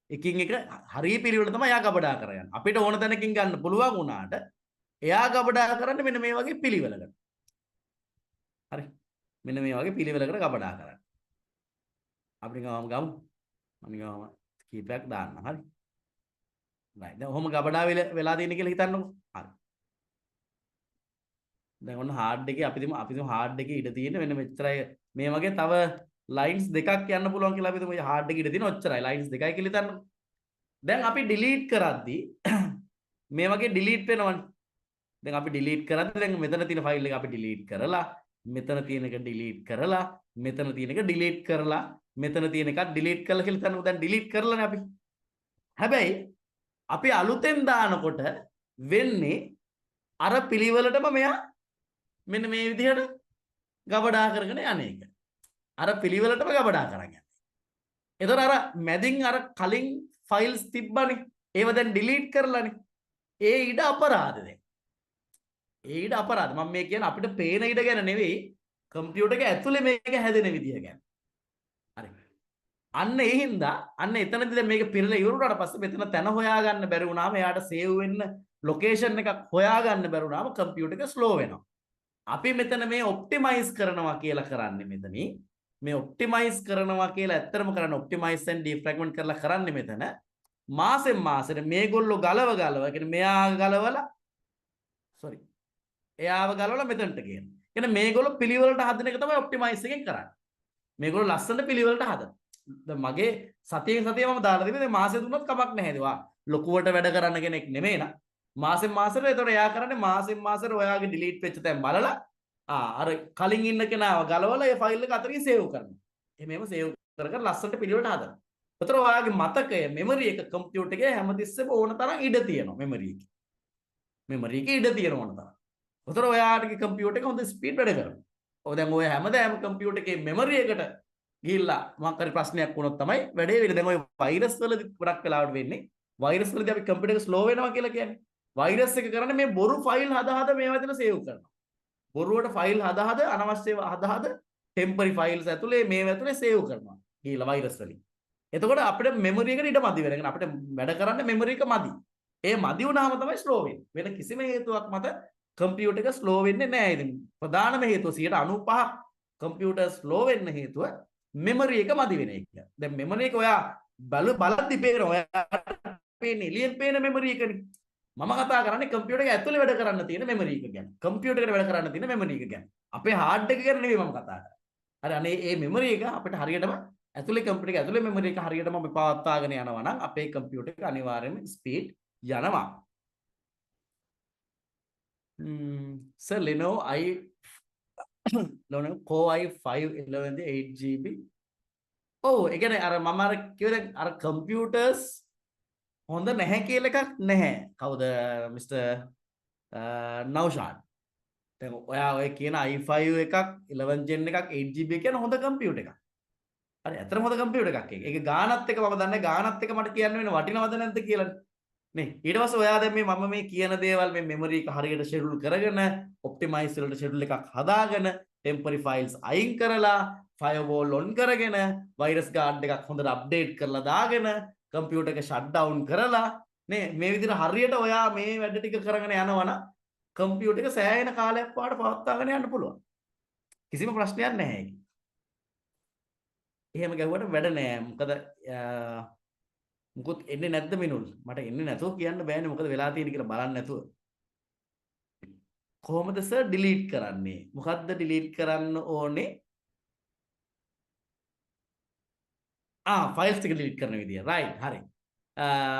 එකින් එක හරි පිළිවෙලට තමයි එයා ගබඩා කරගන්නේ. අපිට ඕන තැනකින් ගන්න පුළුවන් වුණාට එයා ගබඩා කරන්නේ මෙන්න මේ වගේ පිළිවෙලකට. හරි. මෙන්න මේ වගේ පිළිවෙලකට ගබඩා කරන්නේ. අපි ගමු. මම ගාම කීපයක් දාන්න. හරි. right. දැන් ඔහොම ගබඩා වෙලා තියෙන කියලා හිතන්නකෝ. හරි. දැන් ඔන්න හાર્ඩ් එකේ අපි තුමු හાર્ඩ් එකේ ඉඩ තියෙන වෙන මෙච්චරයි මේ වගේ තව ලයින්ස් දෙකක් යන්න පුළුවන් කියලා අපි තුමු හાર્ඩ් එකේ ඉඩ තියෙන ඔච්චරයි ලයින්ස් දෙකයි කියලා හිතන්නකෝ. දැන් අපි ඩිලීට් කරද්දී මේ වගේ ඩිලීට් වෙනවනේ. දැන් අපි ඩිලීට් කරද්දී දැන් මෙතන තියෙන ෆයිල් එක අපි ඩිලීට් කරලා මෙතන තියෙන එක ඩිලීට් කරලා මෙතන තියෙන එක ඩිලීට් කරලා මෙතන තියෙන එකක් ඩිලීට් කරලා කියලා හිතන්නකෝ. දැන් ඩිලීට් කරලානේ අපි. හැබැයි අපි අලුතෙන් දානකොට වෙන්නේ අර පිළිවෙලටම මෙයා මෙන්න මේ විදිහට ගබඩා කරගෙන යන එක. අර පිළිවෙලටම ගබඩා කරගෙන යන්නේ. එතකොට අර මැදින් අර කලින් ෆයිල්ස් තිබ්බනේ. ඒව දැන් ඩිලීට් කරලානේ. ඒ ඉඩ අපරාධ දැන්. ඒ ඉඩ අපරාධ. මම මේ කියන්නේ අපිට පේන ඉඩ ගැන නෙවෙයි කම්පියුටර් එක ඇතුලේ මේක හැදෙන විදිය ගැන. හරි. අන්න ඒ හින්දා අන්න එතනදී දැන් මේක පිරලා ඉවරුනාට පස්සේ මෙතන තැන හොයාගන්න බැරි වුණාම එයාට සේව් වෙන්න ලොකේෂන් එකක් හොයාගන්න බැරි වුණාම කම්පියුටර් එක ස්ලෝ වෙනවා. අපි මෙතන මේ ඔප්ටිමයිස් කරනවා කියලා කරන්නේ මෙතනින් මේ ඔප්ටිමයිස් කරනවා කියලා ඇත්තටම කරන්නේ ඔප්ටිමයිස් and ඩිෆ්‍රැග්මන්ට් කරලා කරන්නේ මෙතන මාසෙන් මාසෙට මේගොල්ලෝ ගලව කියන්නේ මෙයා ගලවලා එයාව ගලවලා මෙතනට ගේන. කියන්නේ මේගොල්ලෝ පිළිවෙලට හදන එක තමයි ඔප්ටිමයිස් එකෙන් කරන්නේ. මේගොල්ලෝ ලස්සනට පිළිවෙලට හදන. දැන් මගේ සතියෙන් සතිය මම දාලා තිබෙන්නේ මාසෙ දුන්නොත් කමක් නැහැ ඒවා. ලොකුවට වැඩ කරන්න කෙනෙක් නෙමෙයි නා. මාසෙන් මාසෙට ඒතකොට එයා කරන්නේ මාසෙන් මාසෙට ඔයාගේ ඩිලීට් වෙච්ච තැන් බලලා අර කලින් ඉන්න කෙනාව ගලවලා ඒ ෆයිල් එක අතරින් සේව් කරනවා. එහෙමම සේව් කර කර ලස්සනට පිළිවෙලට හදනවා. ඒතර ඔයාගේ මතකය මෙමරි එක කම්පියුටර් එකේ හැමතිස්සෙම ඕන තරම් ඉඩ තියෙනවා මෙමරි එකේ. මෙමරි එකේ ඉඩ තියෙන ඕන තරම්. ඒතර ඔයාගේ කම්පියුටර් එක හොඳ ස්පීඩ් වැඩ කරනවා. ඔය දැන් ඔය හැමදාම කම්පියුටර් එකේ මෙමරි එකට ගිහිල්ලා මොකක් හරි ප්‍රශ්නයක් වුණොත් තමයි වැඩේ වෙන්නේ. දැන් ඔය වෛරස් වලදී ගොඩක් වෙලාවට වෙන්නේ වෛරස් වලදී අපි කම්පියුටර් එක ස්ලෝ වෙනවා කියලා කියන්නේ. වෛරස් එක කරන්නේ මේ බොරු ෆයිල් හදා මේවා ඇතුළේ සේව් කරනවා. බොරුවට ෆයිල් හදා අනවශ්‍ය හදා ටෙම්පරරි ෆයිල්ස් ඇතුලේ මේවා ඇතුලේ සේව් කරනවා. ගිහිල්ලා වෛරස් වලින්. එතකොට අපිට මෙමරි එකට ඉඩ මදි වෙනවා. අපිට වැඩ කරන්න මෙමරි එක මදි. ඒ මදි වුණාම තමයි ස්ලෝ වෙන්නේ. වෙන කිසිම හේතුවක් මත කම්පියුටර් එක ස්ලෝ වෙන්නේ නැහැ. ඉතින් ප්‍රධානම හේතුව 95% කම්පියුටර් ස්ලෝ වෙන්න හේතුව මෙමරි එක මදි වෙන එක. දැන් මෙමරි එක ඔයා බලද්දි පේන ඔයාට පේන්නේ එළියෙන් පේන මෙමරි එකනේ. මම කතා කරන්නේ කම්පියුටර් එක ඇතුලේ වැඩ කරන්න තියෙන මෙමරි එක ගැන. කම්පියුටර් එකට වැඩ කරන්න තියෙන මෙමරි එක ගැන. අපේ හાર્ඩ් එක ගැන නෙවෙයි මම කතා කරන්නේ. හරි අනේ මේ මෙමරි එක අපිට හරියටම ඇතුලේ කම්පියුටර් එක ඇතුලේ මෙමරි එක හරියටම අපි පවත්වාගෙන යනවා නම් අපේ කම්පියුටර් එක අනිවාර්යයෙන්ම ස්පීඩ් යනවා. Sir, Core i5 11 8GB. ඔව් ඒ කියන්නේ අර මම අර කිව්ව දැන් අර කම්පියුටර්ස් හොඳ නැහැ කියලා එකක් නැහැ. කවුද මිස්ටර් නෞෂාද්. දැන් ඔයා ඔය කියන i5 එකක් 11 gen එකක් 8GB කියන හොඳ කම්පියුටර් එකක්. හරි ඇත්තටම හොඳ කම්පියුටර් එකක් ඒක. ඒක ගානත් එක මම දන්නේ ගානත් එක මට කියන්න වෙන වටිනවද නැද්ද කියලා. නේ ඊට පස්සේ ඔයා දැන් මේ මම මේ කියන දේවල් මේ මෙමරි එක හරියට ෂෙඩියුල් කරගෙන ඔප්ටිමයිස් වලට ෂෙඩියුල් එකක් හදාගෙන ටෙම්පරරි ෆයිල්ස් අයින් කරලා ෆයර්වෝල් ඔන් කරගෙන වෛරස් ගාඩ් එකක් හොඳට අප්ඩේට් කරලා දාගෙන කම්පියුටර් එක ෂට් ඩවුන් කරලා නේ මේ විදිහට හරියට ඔයා මේ වැඩ ටික කරගෙන යනවනම් කම්පියුටර් එක සෑහෙන කාලයක් පාට පවත්වාගෙන යන්න පුළුවන්. කිසිම ප්‍රශ්නයක් නැහැ. එහෙම ගැහුවට වැඩ නෑ. මොකද මුකුත් එන්නේ නැද්ද මිනුල්? මට එන්නේ නැතුව කියන්න බෑනේ මොකද වෙලා තියෙන්නේ කියලා බලන්න නැතුව. කොහොමද සර් ඩිලීට් කරන්නේ? මොකද්ද ඩිලීට් කරන්න ඕනේ? ෆයිල්ස් ටික ඩිලීට් කරන විදිය. රයිට් හරි.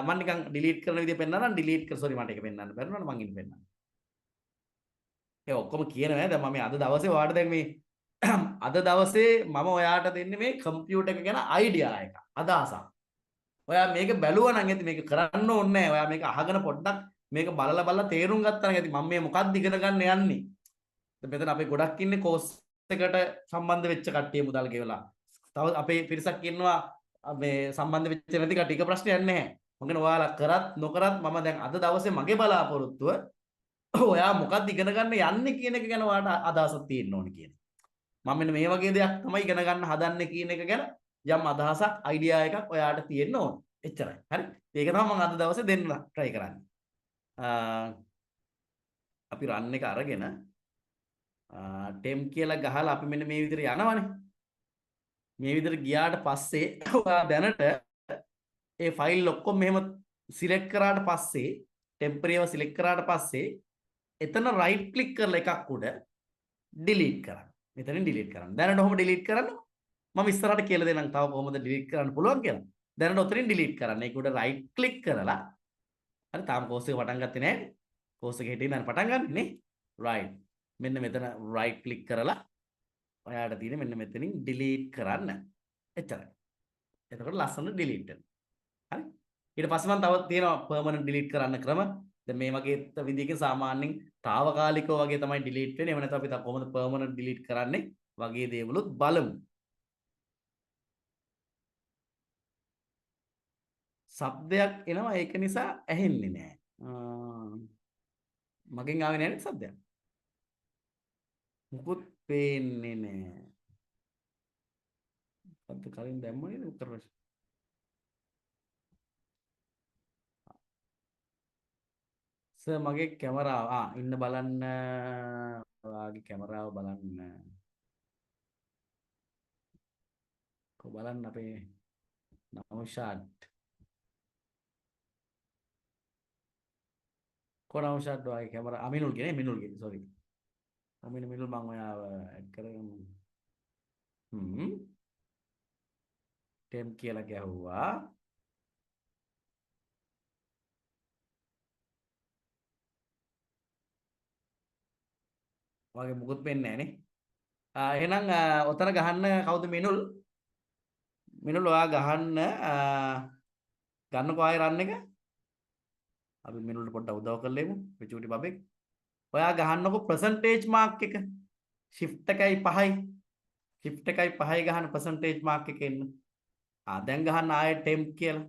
මම නිකන් ඩිලීට් කරන විදිය පෙන්නන්නම් ඩිලීට් කර සෝරි මට ඒක පෙන්නන්න බැරි වුණා මං ඉන්න පෙන්නන්න. ඒ ඔක්කොම කියනවා දැන් මම අද දවසේ ඔයාලට දැන් මේ අද දවසේ මම ඔයාට දෙන්නේ මේ කම්පියුටර් එක ගැන අයිඩියා එක අදහසක්. ඔයා මේක බැලුවා නම් ඇති මේක කරන්න ඕනේ නැහැ. ඔයා මේක අහගෙන පොඩ්ඩක් මේක බලලා තේරුම් ගත්තා නම් ඇති මම මේ මොකක්ද ඉගෙන ගන්න යන්නේ. දැන් මෙතන අපි ගොඩක් ඉන්නේ කෝස් එකට සම්බන්ධ වෙච්ච කට්ටිය මුදල් ගෙවලා. තව අපේ පිරිසක් ඉන්නවා මේ සම්බන්ධ වෙච්ච නැති කට්ටියක ප්‍රශ්නයක් නැහැ. මම කියන්නේ ඔයාලා කරත් නොකරත් මම දැන් අද දවසේ මගේ බලාපොරොත්තුව ඔයා මොකක්ද ඉගෙන ගන්න යන්නේ කියන එක ගැන ඔයාට අදහසක් තියෙන්න ඕනේ කියන. මම මෙන්න මේ වගේ දෙයක් තමයි ඉගෙන ගන්න හදන්නේ කියන එක ගැන යම් අදහසක් අයිඩියා එකක් ඔයාට තියෙන්න ඕන. එච්චරයි. හරි. ඒක තමයි මම අද දවසේ දෙන්න try කරන්නේ. අපි රන් එක අරගෙන ටෙම් කියලා ගහලා අපි මෙන්න මේ විදිහට යනවනේ. මේ විදිහට ගියාට පස්සේ ඔයා දැනට ඒ ෆයිල් ඔක්කොම මෙහෙම සිලෙක්ට් කරාට පස්සේ ටෙම්පරරිව සිලෙක්ට් කරාට පස්සේ එතන රයිට් ක්ලික් කරලා එකක් උඩ ඩිලීට් කරන්න. මෙතනින් ඩිලීට් කරන්න. දැනට කොහොම ඩිලීට් කරන්නේ? මම ඉස්සරහට කියලා දෙන්නම් තව කොහොමද ඩිලීට් කරන්න පුළුවන් කියලා. දැනට ඔතනින් ඩිලීට් කරන්න. ඒක උඩ රයිට් ක්ලික් කරලා හරි තාම කෝස් එක පටන් ගත්තේ නැහැ. කෝස් එක හිටින් දැන් පටන් ගන්න නේ. රයිට්. මෙන්න මෙතන රයිට් ක්ලික් කරලා ඔයාට තියෙන මෙන්න මෙතනින් ඩිලීට් කරන්න. එච්චරයි. එතකොට ලස්සන ඩිලීට් වෙනවා. හරි. ඊට පස්සේ මම තව තියෙනවා පර්මනන්ට් ඩිලීට් කරන්න ක්‍රම. දැන් මේ වගේ විදිහකින් සාමාන්‍යයෙන් తాවකාලිකව වගේ තමයි ඩිලීට් වෙන්නේ. එහෙම නැත්නම් අපි තව කොහොමද පර්මනන්ට් ඩිලීට් කරන්නේ වගේ දේවලුත් බලමු. શબ્දයක් එනවා ඒක නිසා ඇහෙන්නේ නැහැ. මගෙන් ආවේ නැහැ શબ્දයක්. මුකුත් පේන්නේ නැහැ. අද කලින් දැම්ම නේද උත්තර ප්‍රශ්න? සර් මගේ කැමරාව ඉන්න බලන්න ඔයාගේ කැමරාව බලන්න. බලන්න අපේ නෞෂාද් නෞෂාද් ඔයාගේ කැමරා මිනුල් කියන්නේ මිනුල්ගේ සෝරි මිනුල් මම ඔයාව ඇඩ් කරගමු. ටෙම් කියලා ගැහුවා. ඔයාගේ මුකුත් පෙන්නේ නැහැ නේ. එහෙනම් ඔතන ගහන්න කවුද මිනුල්? මිනුල් ඔයා ගන්නකෝ ආයෙ රන් එක. අපි මිනුල්ට පොඩ්ඩක් උදව් කරලෙමු. පිචුටි බබෙක්. ඔයා ගහන්නකෝ percentage mark එක. shift එකයි 5යි. shift එකයි 5යි ගහන percentage mark එක එන්න. දැන් ගහන්න ආයෙ temp කියලා.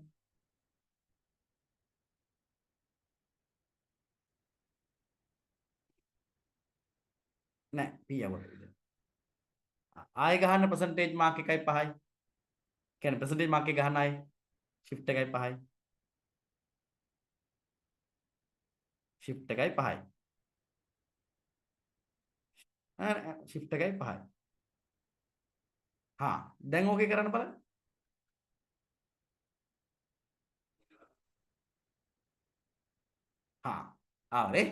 නෑ පියවර. ආයෙ ගහන්න percentage mark එකයි 5යි. කියන්නේ percentage mark එක ගහන්න ආයෙ shift එකයි 5යි. shift එකයි 5යි. shift එකයි 5යි. දැන් ඕකේ කරන්න බලන්න. ආවනේ.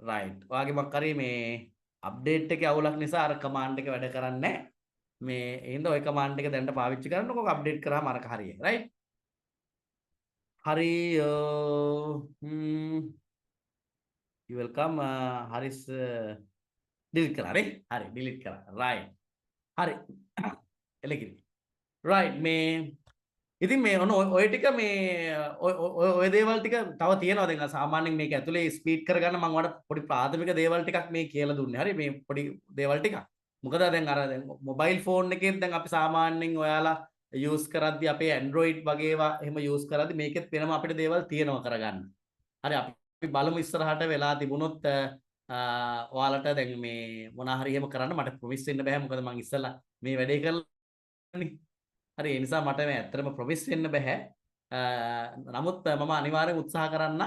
රයිට්. ඔයාගේ මොකක් හරි මේ අප්ඩේට් එකේ අවුලක් නිසා අර කමාන්ඩ් එක වැඩ කරන්නේ නැහැ. මේ එහෙනම් ওই කමාන්ඩ් එක දැනට පාවිච්චි කරනකො අප්ඩේට් කරාම අරක හරියයි. රයිට්. හරි you welcome හරිස් ඩිලීට් කරා නේ. හරි ඩිලීට් කරා. රයිට්. හරි. එලකිරි. රයිට් මේ ඉතින් මේ ඔය ටික මේ ඔය දේවල් ටික තව තියෙනවා දැන් සාමාන්‍යයෙන් මේක ඇතුලේ ස්පීඩ් කරගන්න මම වඩ පොඩි ප්‍රාථමික දේවල් ටිකක් මේ කියලා දුන්නේ. හරි මේ පොඩි දේවල් ටිකක්. මොකද දැන් අර දැන් මොබයිල් ෆෝන් එකේ දැන් අපි සාමාන්‍යයෙන් ඔයාලා යූස් කරද්දි අපේ Android වගේ ඒවා එහෙම යූස් කරද්දි මේකෙත් වෙනම අපිට දේවල් තියෙනවා කරගන්න. හරි අපි බලමු ඉස්සරහට වෙලා තිබුණොත් ඔයාලට දැන් මේ මොනා හරි එහෙම කරන්න මට ප්‍රොමිස් වෙන්න බෑ මොකද මම ඉස්සලා මේ වැඩේ කරලානේ. හරි ඒ නිසා මට මේ ඇත්තටම ප්‍රොමිස් වෙන්න බෑ. නමුත් මම අනිවාර්යෙන් උත්සාහ කරන්න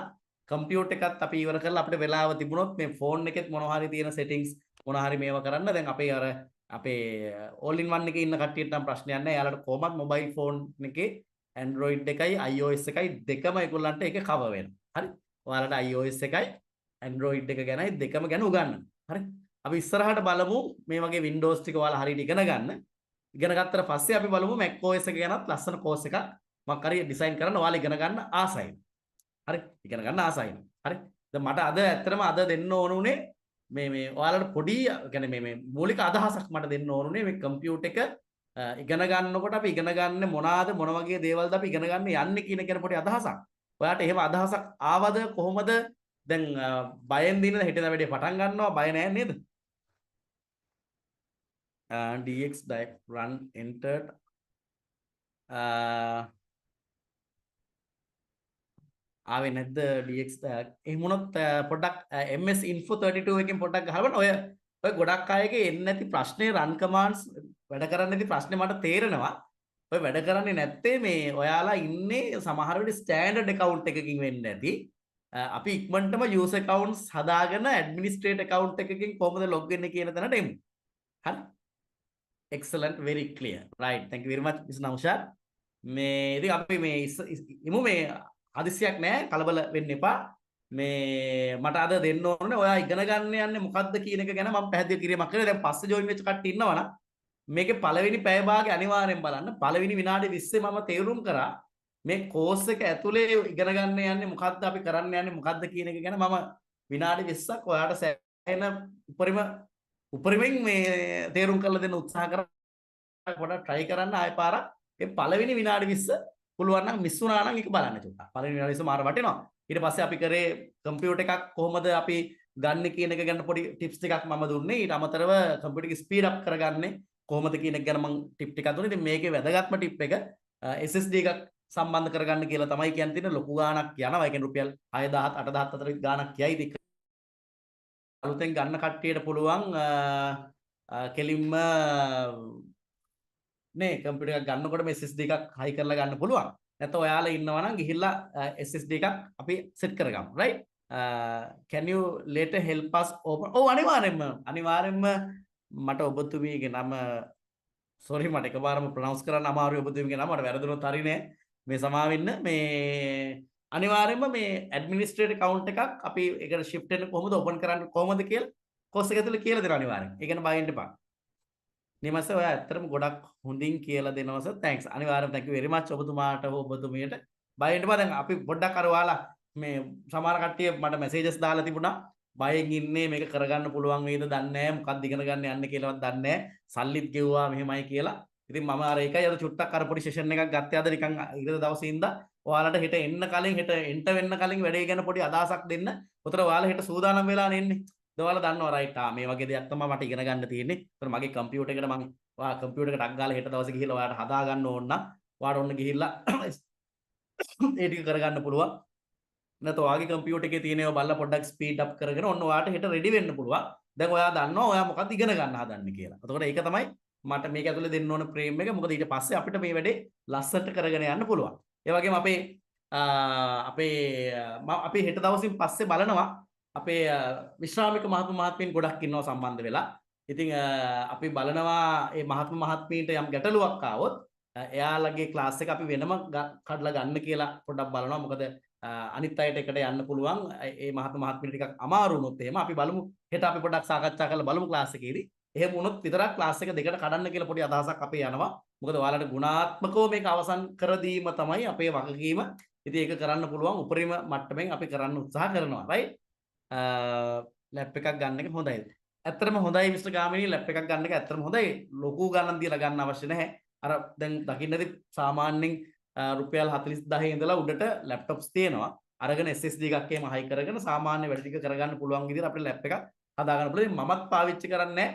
කම්පියුටර් එකත් අපි ඉවර කරලා අපිට වෙලාව තිබුණොත් මේ ෆෝන් එකෙත් මොනවා හරි තියෙන සෙටින්ග්ස් මොන හරි මේවා කරන්න දැන් අපේ අර අපේ all in one එකේ ඉන්න කට්ටියට නම් ප්‍රශ්නයක් නැහැ. එයාලට කොහොමත් මොබයිල් ෆෝන් එකේ Android එකයි iOS එකයි දෙකම ඒගොල්ලන්ට ඒක කවර් වෙනවා. හරි. ඔයාලට iOS එකයි Android එක ගැනයි දෙකම ගැන උගන්වනවා. හරි. අපි ඉස්සරහට බලමු මේ වගේ Windows ටික ඔයාලා හරියට ඉගෙන ගන්න. ඉගෙන ගත්තට පස්සේ අපි බලමු Mac OS එක ගැනත් ලස්සන කෝස් එකක් මම හරි ඩිසයින් කරන්න ඔයාලා ඉගෙන ගන්න ආසයි. හරි. ඉගෙන ගන්න ආසයි. හරි. දැන් මට අද ඇත්තටම අද දෙන්න ඕන උනේ මේ ඔයාලට පොඩි يعني මේ මූලික අදහසක් මට දෙන්න ඕන උනේ මේ කම්පියුටර් එක ඉගෙන ගන්නකොට අපි ඉගෙන ගන්න මොනවාද මොන වගේ දේවල්ද අපි ඉගෙන ගන්න යන්නේ කියන පොඩි අදහසක්. ඔයාලට එහෙම අදහසක් ආවද කොහොමද? දැන් බයෙන් දිනන හෙටද වැඩේ පටන් ගන්නවා බය නැහැ නේද? dx run entered ආවේ නැද්ද dx එහෙම වුණොත් පොඩ්ඩක් ms info 32 එකෙන් පොඩ්ඩක් ගහන්න ඔය ගොඩක් අයගේ එන්නේ නැති ප්‍රශ්නේ run commands වැඩ කරන්නේ නැති ප්‍රශ්නේ මට තේරෙනවා ඔය වැඩ කරන්නේ නැත්තේ මේ ඔයාලා ඉන්නේ සමහර වෙලේ ස්ටෑන්ඩඩ් account එකකින් වෙන්නේ නැති අපි ඉක්මනටම user accounts හදාගෙන administrator account එකකින් කොහොමද log වෙන්නේ කියන තැනට එමු හරි excellent very clear right thank you very much Mr. Naushad මේ ඉතින් අපි මේ ඉමු මේ හදිසියක් නෑ කලබල වෙන්න එපා මේ මට අද දෙන්න ඕනේ ඔයා ඉගෙන ගන්න යන්නේ මොකද්ද කියන එක ගැන මම පැහැදිලි කිරීමක් කරලා දැන් පස්සේ ජොයින් වෙච්ච කට්ටිය ඉන්නවනම් මේකේ පළවෙනි පැය භාගය අනිවාර්යෙන් බලන්න පළවෙනි විනාඩි 20 මම තේරුම් කරා මේ කෝස් එක ඇතුලේ ඉගෙන ගන්න යන්නේ මොකද්ද අපි කරන්න යන්නේ මොකද්ද කියන එක ගැන මම විනාඩි 20ක් ඔයාට සෑහෙන උපරිමෙන් මේ තේරුම් කරලා දෙන්න උත්සාහ කරා පොඩ්ඩක් try කරන්න ආයෙ පාරක් ඒ පළවෙනි විනාඩි 20 පුළුවන් නම් මිස් වුණා නම් ඒක බලන්න චුට්ටක්. පළවෙනි විනාඩි 20 මාර වටිනවා. ඊට පස්සේ අපි කරේ කම්පියුටර් එකක් කොහොමද අපි ගන්න කියන එක ගැන පොඩි ටිප්ස් ටිකක් මම දුන්නේ. ඊට අමතරව කම්පියුටර් එක ස්පීඩ් අප් කරගන්නේ කොහොමද කියන එක ගැන මම ටිප් ටිකක් දුන්නා. ඉතින් මේකේ වැදගත්ම ටිප් එක SSD එකක් සම්බන්ධ කරගන්න කියලා තමයි කියන්න තියෙන ලොකු ගාණක් යනවා. ඒ කියන්නේ රුපියල් 6000 8000 අතර ගාණක් යයි. ඉතින් අලුතෙන් ගන්න කට්ටියට පුළුවන් කෙලින්ම නේ කම්පියුටර් එකක් ගන්නකොට මේ SSD එකක් හයි කරලා ගන්න පුළුවන්. නැත්නම් ඔයාලා ඉන්නවා නම් ගිහිල්ලා SSD එකක් අපි සෙට් කරගමු. right? Can you later help us open? ඔව් අනිවාර්යෙන්ම මට ඔබතුමීගේ නම sorry මට එකපාරම ප්‍රොනවුන්ස් කරන්න අමාරුයි ඔබතුමීගේ නම මට වැරදුනොත් හරිනේ. මේ සමාවෙන්න මේ අනිවාර්යෙන්ම මේ ඇඩ්මිනිස්ට්‍රේටර් account එකක් අපි ඒකට shift වෙන්න කොහොමද open කරන්නේ කොහොමද කියලා course එක ඇතුලේ කියලා දෙනවා අනිවාර්යෙන්. ඒක ගැන බයින්න එපා. නිමස ඔයා ඇත්තටම ගොඩක් හොඳින් කියලා දෙනවා සර් thanks අනිවාර්යයෙන් thank you very much ඔබතුමාට හෝ ඔබතුමියට බයින්න එපා දැන් අපි පොඩ්ඩක් අර ඔයාලා මේ සමහර කට්ටිය මට මැසේජස් දාලා තිබුණා බයෙන් ඉන්නේ මේක කරගන්න පුළුවන් වේද දන්නේ නැහැ මොකක්ද ඉගෙන ගන්න යන්නේ කියලාවත් දන්නේ නැහැ සල්ලිත් ගෙව්වා මෙහෙමයි කියලා ඉතින් මම අර ඒකයි අර චුට්ටක් අර පොඩි සෙෂන් එකක් ගත්තේ අද නිකන් ඊට දවසේ ඉඳලා ඔයාලට හෙට එන්න කලින් හෙට එන්ට වෙන්න කලින් වැඩේ ගැන පොඩි අදහසක් දෙන්න උතර ඔයාලා හෙට සූදානම් වෙලා නෙන්නේ ඔයාලා දන්නවා රයිට් මේ වගේ දෙයක් තමයි මට ඉගෙන ගන්න තියෙන්නේ. ඒතර මගේ කම්පියුටර් එකට මම ඔයා කම්පියුටර් එකට ටක් ගාලා හෙට දවසේ ගිහිල්ලා ඔයාලට හදා ගන්න ඕන නම් ඔයාලට ඔන්න ගිහිල්ලා ඒ ටික කරගන්න පුළුවන්. නැත්නම් ඔයාගේ කම්පියුටර් එකේ තියෙනව බලලා පොඩ්ඩක් ස්පීඩ් අප් කරගෙන ඔන්න ඔයාලට හෙට රෙඩි වෙන්න පුළුවන්. දැන් ඔයා දන්නවා ඔයා මොකක්ද ඉගෙන ගන්න හදන්නේ කියලා. එතකොට ඒක තමයි මට මේක ඇතුලේ දෙන්න ඕන ප්‍රේම් එක. මොකද ඊට පස්සේ අපිට මේ වැඩේ ලස්සනට කරගෙන යන්න පුළුවන්. ඒ වගේම අපි හෙට දවසින් පස්සේ බලනවා අපේ විශ්‍රාමික මහත්මීන් ගොඩක් ඉන්නවා සම්බන්ධ වෙලා. ඉතින් අපි බලනවා මේ මහත්මීන්ට යම් ගැටලුවක් ආවොත් එයාලගේ ක්ලාස් එක අපි වෙනම කඩලා ගන්න කියලා පොඩ්ඩක් බලනවා. මොකද අනිත් අයට එකට යන්න පුළුවන්. මේ මහත්මීන් ටිකක් අමාරු වුණොත් එහෙම අපි බලමු හෙට අපි පොඩ්ඩක් සාකච්ඡා කරලා බලමු ක්ලාස් එකේදී. එහෙම වුණොත් විතරක් ක්ලාස් එක දෙකට කඩන්න කියලා පොඩි අදහසක් අපේ යනවා. මොකද ඔයාලට ගුණාත්මකව මේක අවසන් කර දීම තමයි අපේ වගකීම. ඉතින් ඒක කරන්න පුළුවන් උපරිම මට්ටමින් අපි කරන්න උත්සාහ කරනවා. right? ලැප් එකක් ගන්න එක හොඳයි. ඇත්තටම හොඳයි මිස්ටර් ගාමිණී ලැප් එකක් ගන්න එක ඇත්තටම හොඳයි. ලොකු ගණන් දීලා ගන්න අවශ්‍ය නැහැ. අර දැන් දකින්නදී සාමාන්‍යයෙන් රුපියල් 40000 ඉඳලා උඩට ලැප්ටොප්ස් තියෙනවා. අරගෙන SSD එකක් එහෙම හයි කරගෙන සාමාන්‍ය වැඩ ටික කරගන්න පුළුවන් විදිහට අපිට ලැප් එකක් හදා ගන්න පුළුවන්. මමත් පාවිච්චි කරන්නේ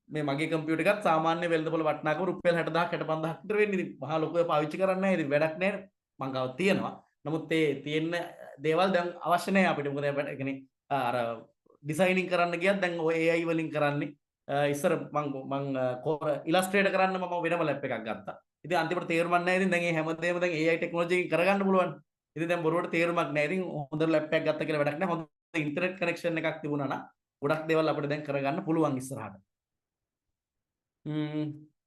මේ මගේ කම්පියුටර් එකත් සාමාන්‍ය වෙළඳපොළ වටිනාකම රුපියල් 60000 65000 විතර වෙන්නේ. ඉතින් මහා ලොකුව පාවිච්චි කරන්නේ නැහැ. ඉතින් වැඩක් නැහැ. මං ගාව තියෙනවා. නමුත් ඒ තියෙන දේවල් දැන් අවශ්‍ය නැහැ අපිට. මොකද ඒ කියන්නේ අර ඩිසයිනින් කරන්න ගියත් දැන් ඔය AI වලින් කරන්නේ ඉස්සර මං ඉලස්ට්‍රේටර් කරන්න මම වෙනම ලැප් එකක් ගත්තා. ඉතින් අන්තිමට තේරුමක් නැහැ. ඉතින් දැන් මේ හැමදේම දැන් AI ටෙක්නොලොජි එකකින් කරගන්න පුළුවන්. ඉතින් දැන් බොරුවට තේරුමක් නැහැ. ඉතින් හොඳ ලැප් එකක් ගත්තා කියලා වැඩක් නැහැ. හොඳ ඉන්ටර්නෙට් කනෙක්ෂන් එකක් තිබුණා නම් ගොඩක් දේවල් අපිට දැන් කරගන්න පුළුවන් ඉස්සරහට.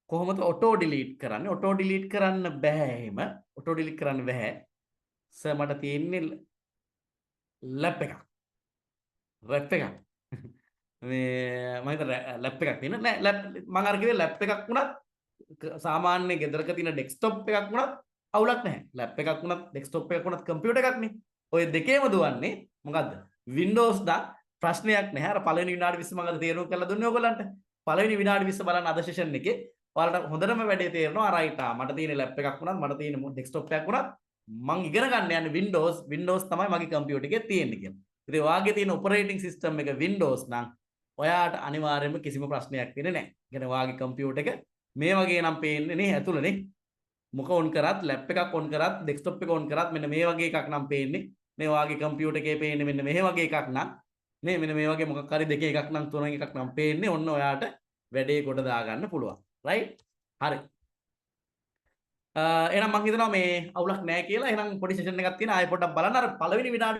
කොහොමද ඔටෝ ඩිලීට් කරන්නේ? ඔටෝ ඩිලීට් කරන්න බෑ එහෙම. ඔටෝ ඩිලීට් කරන්න බෑ. සර් මට තියෙන්නේ ලැප් එකක්. ලැප් එකක්. මේ මම හිතන ලැප් එකක් තියෙන නෑ ලැප් මම අර කිව්වේ ලැප් එකක් වුණත් සාමාන්‍ය ගෙදරක තියෙන ඩෙස්ක්ටොප් එකක් වුණත් අවුලක් නැහැ. ලැප් එකක් වුණත් ඩෙස්ක්ටොප් එකක් වුණත් කම්පියුටර් එකක්නේ. ඔය දෙකේම දුවන්නේ මොකද්ද? Windows දා ප්‍රශ්නයක් නැහැ. අර පළවෙනි විනාඩි 20 මම අද තේරුම් කරලා දුන්නේ ඔයගොල්ලන්ට. පළවෙනි විනාඩි 20 බලන්න අද සෙෂන් එකේ ඔයාලට හොඳටම වැඩේ තේරෙනවා. රයිට් මට තියෙන ලැප් එකක් වුණත් මට තියෙන ඩෙස්ක්ටොප් එකක් වුණත් මම ඉගෙන ගන්න යන්නේ Windows තමයි මගේ කම්පියුටර් එකේ තියෙන්නේ කියලා. ඉතින් ඔයාගේ තියෙන ඔපරේටිං සිස්ටම් එක Windows නම් ඔයාට අනිවාර්යයෙන්ම කිසිම ප්‍රශ්නයක් වෙන්නේ නැහැ. කියන්නේ ඔයාගේ කම්පියුටර් එක මේ වගේ නම් පේන්නේ නේ ඇතුළේ මොක ඔන් කරත් ලැප් එකක් ඔන් කරත් ඩෙස්ක්ටොප් එක ඔන් කරත් මෙන්න මේ වගේ එකක් නම් පේන්නේ. මේ ඔයාගේ කම්පියුටර් එකේ පේන්නේ මෙන්න මේ වගේ එකක් නම් නේ මෙන්න මේ වගේ මොකක් හරි දෙකේ එකක් නම් තුනක එකක් නම් පේන්නේ. ඔන්න ඔයාට වැඩේ කොට දාගන්න පුළුවන්. රයිට්? හරි. එහෙනම් මම හිතනවා මේ අවුලක් නැහැ කියලා. එහෙනම් පොඩි සෙෂන් එකක් තියෙන ආයෙ පොඩ්ඩක් බලන්න. අර පළවෙනි විනාඩි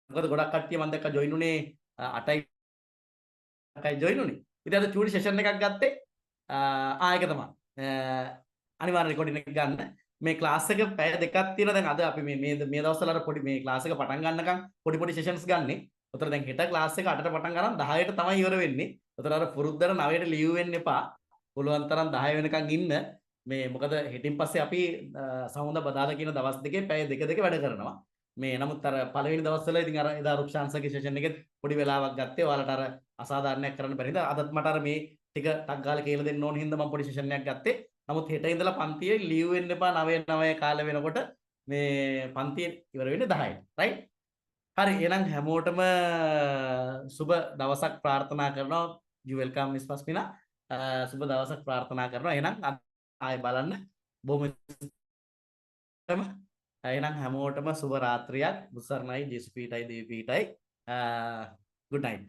මොකද ගොඩක් කට්ටිය මම දැක්ක ජොයින් උනේ 8යි ජොයින් උනේ. ඉතින් අද චූටි සෙෂන් එකක් ගත්තේ ඒක තමයි. අනිවාර්ය රෙකෝඩින් එක ගන්න. මේ ක්ලාස් එක පැය දෙකක් තියෙනවා. දැන් අද අපි මේ දවස්වල අර පොඩි මේ ක්ලාස් එක පටන් ගන්නකම් පොඩි සෙෂන්ස් ගන්නෙ. උතර දැන් හෙට ක්ලාස් එක 8ට පටන් ගන්න 10ට තමයි ඉවර වෙන්නේ. උතර අර පුරුද්දට 9ට ලීව් වෙන්න එපා. පුළුවන් තරම් 10 වෙනකන් ඉන්න. මේ මොකද හෙටින් පස්සේ අපි සමුද බදාදා කියන දවස් දෙකේ පැය දෙක වැඩ කරනවා. මේ නමුත් අර පළවෙනි දවස්වල ඉතින් අර එදා රුක්ෂාන්සගේ සෙෂන් එකෙත් පොඩි වෙලාවක් ගත්තේ. ඔයාලට අර අසාධාරණයක් කරන්න බැරි හින්දා අදත් මට අර මේ ටික ටක් ගාලා කියලා දෙන්න ඕන හින්දා මම පොඩි සෙෂන් එකක් ගත්තේ. නමුත් හෙට ඉඳලා පන්තියේ ලීව් වෙන්න එපා 9 කාලෙ වෙනකොට මේ පන්තිය ඉවර වෙන්නේ 10යි. රයිට්? හරි එහෙනම් හැමෝටම සුබ දවසක් ප්‍රාර්ථනා කරනවා. you welcome Miss Pasmina. සුබ දවසක් ප්‍රාර්ථනා කරනවා. එහෙනම් ආයෙ බලන්න බොහොම එහෙනම් හැමෝටම සුබ රාත්‍රියක්. බුසරණයි ජේසුපීටයි දේවීපීටයි good night.